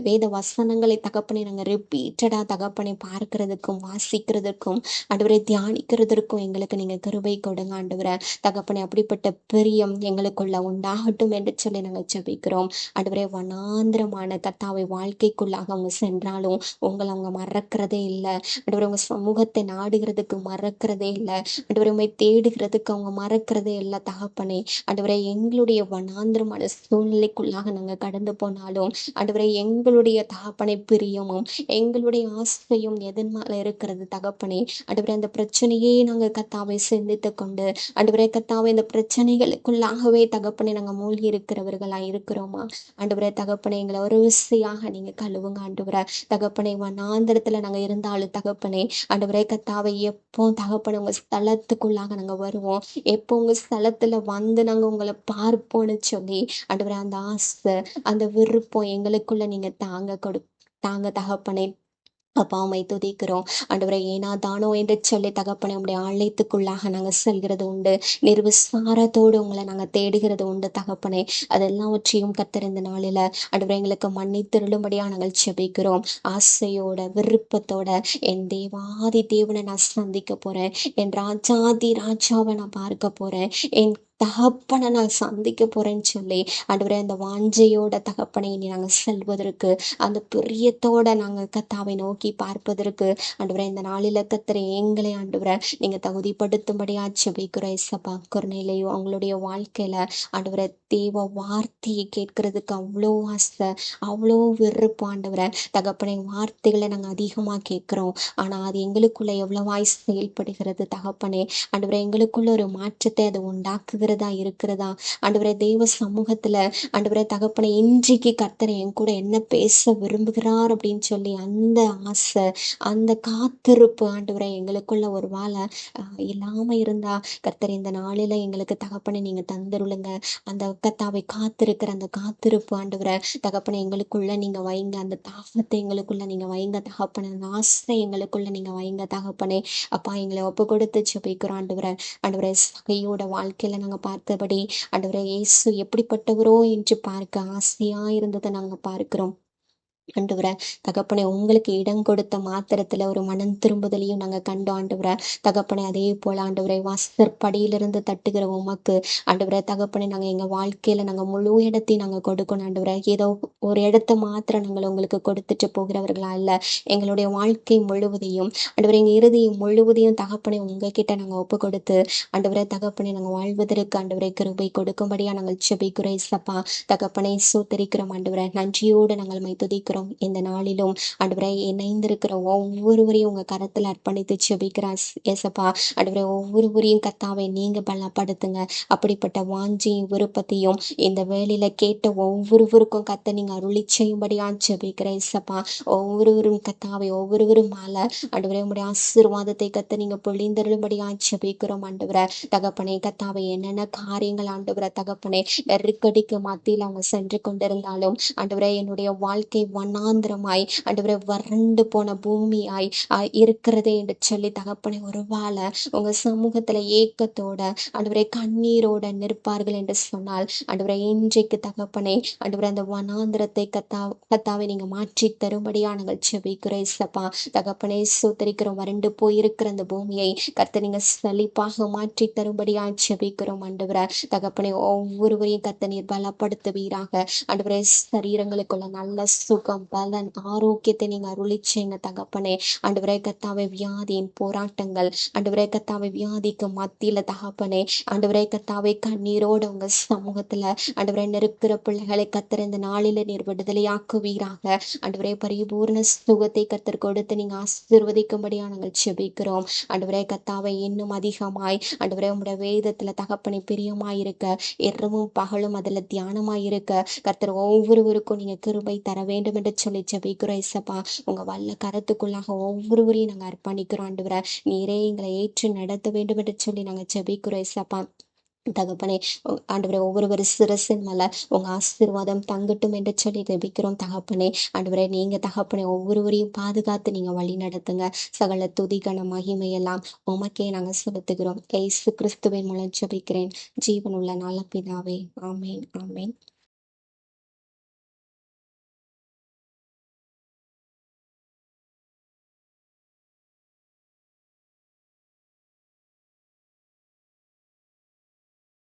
வேத வசனங்களை தகப்பனை நாங்க ரிப்பீட்டடா தகப்பனை பார்க்கிறதுக்கும் வாசிக்கிறதுக்கும் ஆண்டவரை தியானிக்கிறதற்கும் எங்களுக்கு நீங்க கிருபை கொடுங்க ஆண்டவரை. தகப்பனை அப்படிப்பட்ட பிரியம் எங்களுக்குள்ள உண்டாகட்டும் என்று சொல்லி நாங்கள் ஜெபிக்கிறோம். ஆண்டவரே வனாந்திரமான கர்த்தாவை வாழ்க்கைக்குள்ளாக அவங்க சென்றாலும் உங்களை அவங்க மறக்கிறதே இல்லை. ஆண்டவரை உங்க சமூகத்தை நாடுகிறதுக்கு மறக்கிறதே இல்லை. ஆண்டவரை உண்மை தேடுகிறதுக்கு அவங்க மறக்கிறதே இல்லை தகப்பனே. ஆண்டவரை எங்களுடைய வனாந்திரமான சூழ்நிலைக்குள்ளாக நாங்கள் கடந்து போனாலும் ஆண்டவரை எங்களுடைய தகப்பனை பிரியமும் எங்களுடைய ஆசையும் எதன் மேல இருக்கிறது தகப்பனே. ஆண்டவரை அந்த பிரச்சனையே நாங்கள் கர்த்தாவை சிந்தித்து கொண்டு ஆண்டவரை கர்த்தாவை இந்த பிரச்சனைகளுக்குள்ளாகவே தகப்பனை நாங்கள் மூழ்கி இருக்கிறவர்களா இருக்கிறோமா? ஆண்டவரை தகப்பனை எங்களை ஒரு விசையாக நீங்க கழுவுங்க ஆண்டவரை. தகப்பனை வனாந்திரத்துல நாங்க இருந்தாலும் தகப்பனே ஆண்டவரே கர்த்தாவை எப்போ தகப்பனை உங்க ஸ்தலத்துக்குள்ளாக நாங்க வருவோம், எப்போ உங்க ஸ்தலத்துல வந்து நாங்க உங்களை பார்ப்போம்னு சொல்லி ஆண்டவரே அந்த ஆசை அந்த விருப்பம் எங்களுக்குள்ள நீங்க தாங்க தகப்பனே. அப்பா உம்மை துதிக்கிறோம் ஆண்டவரை. ஏனா தானோ என்று சொல்லி தகப்பனை உடைய ஆலயத்துக்குள்ளாக நாங்கள் செல்கிறது உண்டு. நிர்விசாரத்தோடு உங்களை நாங்கள் தேடுகிறது உண்டு தகப்பனே. அதெல்லாவற்றையும் கர்த்தர் இந்த நாளில் ஆண்டவரை எங்களுக்கு மன்னித்திருளும்படியா நாங்கள் ஜெபிக்கிறோம். ஆசையோட விருப்பத்தோட என் தேவாதி தேவனை நான் சந்திக்க போறேன், என் ராஜாதி ராஜாவை நான் பார்க்க போறேன், என் தகப்பனை நான் சந்திக்க போறேன்னு சொல்லி ஆண்டவரே அந்த வாஞ்சையோட தகப்பனை இனி நாங்கள் செல்வதற்கு அந்த பிரியத்தோட நாங்கள் கர்த்தாவை நோக்கி பார்ப்பதற்கு ஆண்டவரே இந்த நாளில் கர்த்தரை எங்களை ஆண்டவரை நீங்க தகுதிப்படுத்தும்படியா ஜெபிக்கிறோம் இசப்பா. குர்நேலியோ அவங்களுடைய வாழ்க்கையில ஆண்டவரை தேவ வார்த்தையை கேட்கறதுக்கு அவ்வளோ ஆசை, அவ்வளோ விருப்பம் ஆண்டவரை. தகப்பனை வார்த்தைகளை நாங்கள் அதிகமாக கேட்குறோம், ஆனால் அது எங்களுக்குள்ள எவ்வளவாய் செயல்படுகிறது தகப்பனே. ஆண்டவரை எங்களுக்குள்ள ஒரு மாற்றத்தை அது உண்டாக்குகிறதா இருக்கிறதா? ஆண்டவரை தேவ சமூகத்துல ஆண்டவரை தகப்பனை இன்றைக்கு கர்த்தரை என் கூட என்ன பேச விரும்புகிறார் அப்படின்னு சொல்லி அந்த ஆசை அந்த காத்திருப்பு ஆண்டவரை எங்களுக்குள்ள ஒரு வேளை இல்லாம இருந்தா கர்த்தர் இந்த நாளில எங்களுக்கு தகப்பனை நீங்க தந்தருளுங்க. அந்த கர்த்தாவை காத்திருக்கிற அந்த காத்திருப்பு ஆண்டவரை தகப்பனை எங்களுக்குள்ள நீங்க வைங்க. அந்த தாகத்தை எங்களுக்குள்ள நீங்க வைங்க தகப்பனை. அந்த ஆசை எங்களுக்குள்ள நீங்க வைங்க தகப்பனே. அப்பா எங்களை ஒப்பு கொடுத்து ஜெபிக்கிறோம் ஆண்டவரை. ஆண்டவரை சகையோட வாழ்க்கையில நாங்க பார்த்தபடி ஆண்டவரை இயேசு எப்படிப்பட்டவரோ என்று பார்க்க ஆசையா இருந்ததை நாங்க பார்க்கிறோம் ஆண்டவரை. தகப்பனை உங்களுக்கு இடம் கொடுத்த மாத்திரத்துல ஒரு மனம் திரும்புதலையும் நாங்க கண்டோம் ஆண்டவரை. தகப்பனை அதே போல ஆண்டவரை வாசற்படியிலிருந்து தட்டுகிற உமக்கு ஆண்டவரை தகப்பனை நாங்க எங்க வாழ்க்கையில நாங்க முழு இடத்தையும் நாங்க கொடுக்கணும் ஆண்டவரை. ஏதோ ஒரு இடத்த மாத்திரம் நாங்கள் உங்களுக்கு கொடுத்துட்டு போகிறவர்களா இல்ல, எங்களுடைய வாழ்க்கை முழுவதையும் ஆண்டவரை எங்க இறுதியும் முழுவதையும் தகப்பனை உங்ககிட்ட நாங்க ஒப்பு கொடுத்து ஆண்டவரை தகப்பனை நாங்க வாழ்வதற்கு ஆண்டவரை கிருபை கொடுக்கும்படியா நாங்கள் ஜெபிக்கிறோம் இசப்பா. தகப்பனை சோத்தரிக்கிறோம் ஆண்டவரை. நன்றியோடு நாங்கள் துதிக்கிறோம். இந்த நாளிலும் ஆண்டவரை இணைந்திருக்கிற ஒவ்வொருவரையும் உங்க கரத்துல அர்ப்பணித்து ஜெபிக்கிறார் ஏசப்பா. ஆண்டவரை ஒவ்வொருவரையும் கர்த்தாவை நீங்க பலப்படுத்துங்க. அப்படிப்பட்ட வாஞ்சியும் விருப்பத்தையும் இந்த வேலையில கேட்ட ஒவ்வொருவருக்கும் கர்த்தர் நீங்க அருளி செய்யும்படியா ஜெபிக்கிற ஏசப்பா. ஒவ்வொருவரும் கர்த்தாவை ஒவ்வொருவரும் மேல ஆண்டவரை உங்களுடைய ஆசீர்வாதத்தை கர்த்தர் நீங்க பொழிந்தருளும்படியா ஜெபிக்கிறோம் ஆண்டவரை. தகப்பனை கர்த்தாவை என்னென்ன காரியங்கள் ஆண்டவரை தகப்பனை நெருக்கடிக்கு மத்தியில் அவங்க சென்று கொண்டிருந்தாலும் ஆண்டவரை என்னுடைய வாழ்க்கை வனாந்திரமாய் ஆண்டவரே வறண்டு போன பூமியாய் இருக்கிறதே என்று சொல்லி தகப்பனே ஒருவேளை உங்க சமூகத்துல ஏக்கத்தோட ஆண்டவரே கண்ணீரோட நிற்பார்கள் என்று சொன்னால் ஆண்டவரே இன்றைக்கு தகப்பனே ஆண்டவரே அந்த வனாந்திரத்தை கத்தாவை நீங்க மாற்றி தரும்படியா நாங்கள் செபிக்கிறோம் இயேசப்பா. தகப்பனே சோத்தரிக்கிறோம், வறண்டு போயிருக்கிற அந்த பூமியை கர்த்தர் நீங்க செழிப்பாக மாற்றி தரும்படியா செபிக்கிறோம் ஆண்டவரே. தகப்பனே ஒவ்வொருவரையும் கர்த்தர் நீர் பலப்படுத்துவீராக ஆண்டவரே. சரீரங்களுக்குள்ள நல்ல சுகம் பலன் ஆரோக்கியத்தை நீங்க அருளிச்சீங்க தகப்பனே. ஆண்டவரே கர்த்தாவே வியாதியின் போராட்டங்கள் ஆண்டவரே கர்த்தாவே வியாதிக்கு மத்தியில தகப்பனே ஆண்டவரே கர்த்தாவே கண்ணீரோட உங்க சமூகத்துல ஆண்டவரே நெருக்கிற பிள்ளைகளை கர்த்தர் இந்த நாளில நீர் விடுதலையாக்குவீராக ஆண்டவரே. பரிபூர்ண சுகத்தை கர்த்தர் கொடுத்து நீங்க ஆசீர்வதிக்கும்படியா நாங்கள் செபிக்கிறோம் ஆண்டவரே. கர்த்தாவை இன்னும் அதிகமாய் ஆண்டவரே உங்களுடைய வேதத்துல தகப்பனை பிரியமாயிருக்க இரவும் பகலும் அதுல தியானமாயிருக்க கர்த்தர் ஒவ்வொருவருக்கும் நீங்க கிருபை தர வேண்டும் என்று சொல்லி ஜெபிக்கிறோம் இயேசப்பா. உங்க வல்ல கரத்துக்குள்ளாக ஒவ்வொருவரையும் நாங்க அர்ப்பணிக்கிறோம் ஆண்டவரே. நீரே எங்களை ஏற்று நடத்த வேண்டும் என்று சொல்லி நாங்க ஜெபிக்கிறோம் இயேசப்பா. தகப்பனே ஆண்டவரே ஒவ்வொருவர் சிரசின் மேல உங்க ஆசீர்வாதம் தங்கட்டும் என்று சொல்லி ஜெபிக்கிறோம் தகப்பனே. ஆண்டவரே நீங்க தகப்பனே ஒவ்வொருவரையும் பாதுகாத்து நீங்க வழி நடத்துங்க. சகல துதிகன மகிமையெல்லாம் உமக்கே நாங்க செலுத்துகிறோம். இயேசு கிறிஸ்துவின் மூலம் ஜெபிக்கிறேன் ஜீவனுள்ள நல்ல பிதாவே. ஆமேன் ஆமேன்.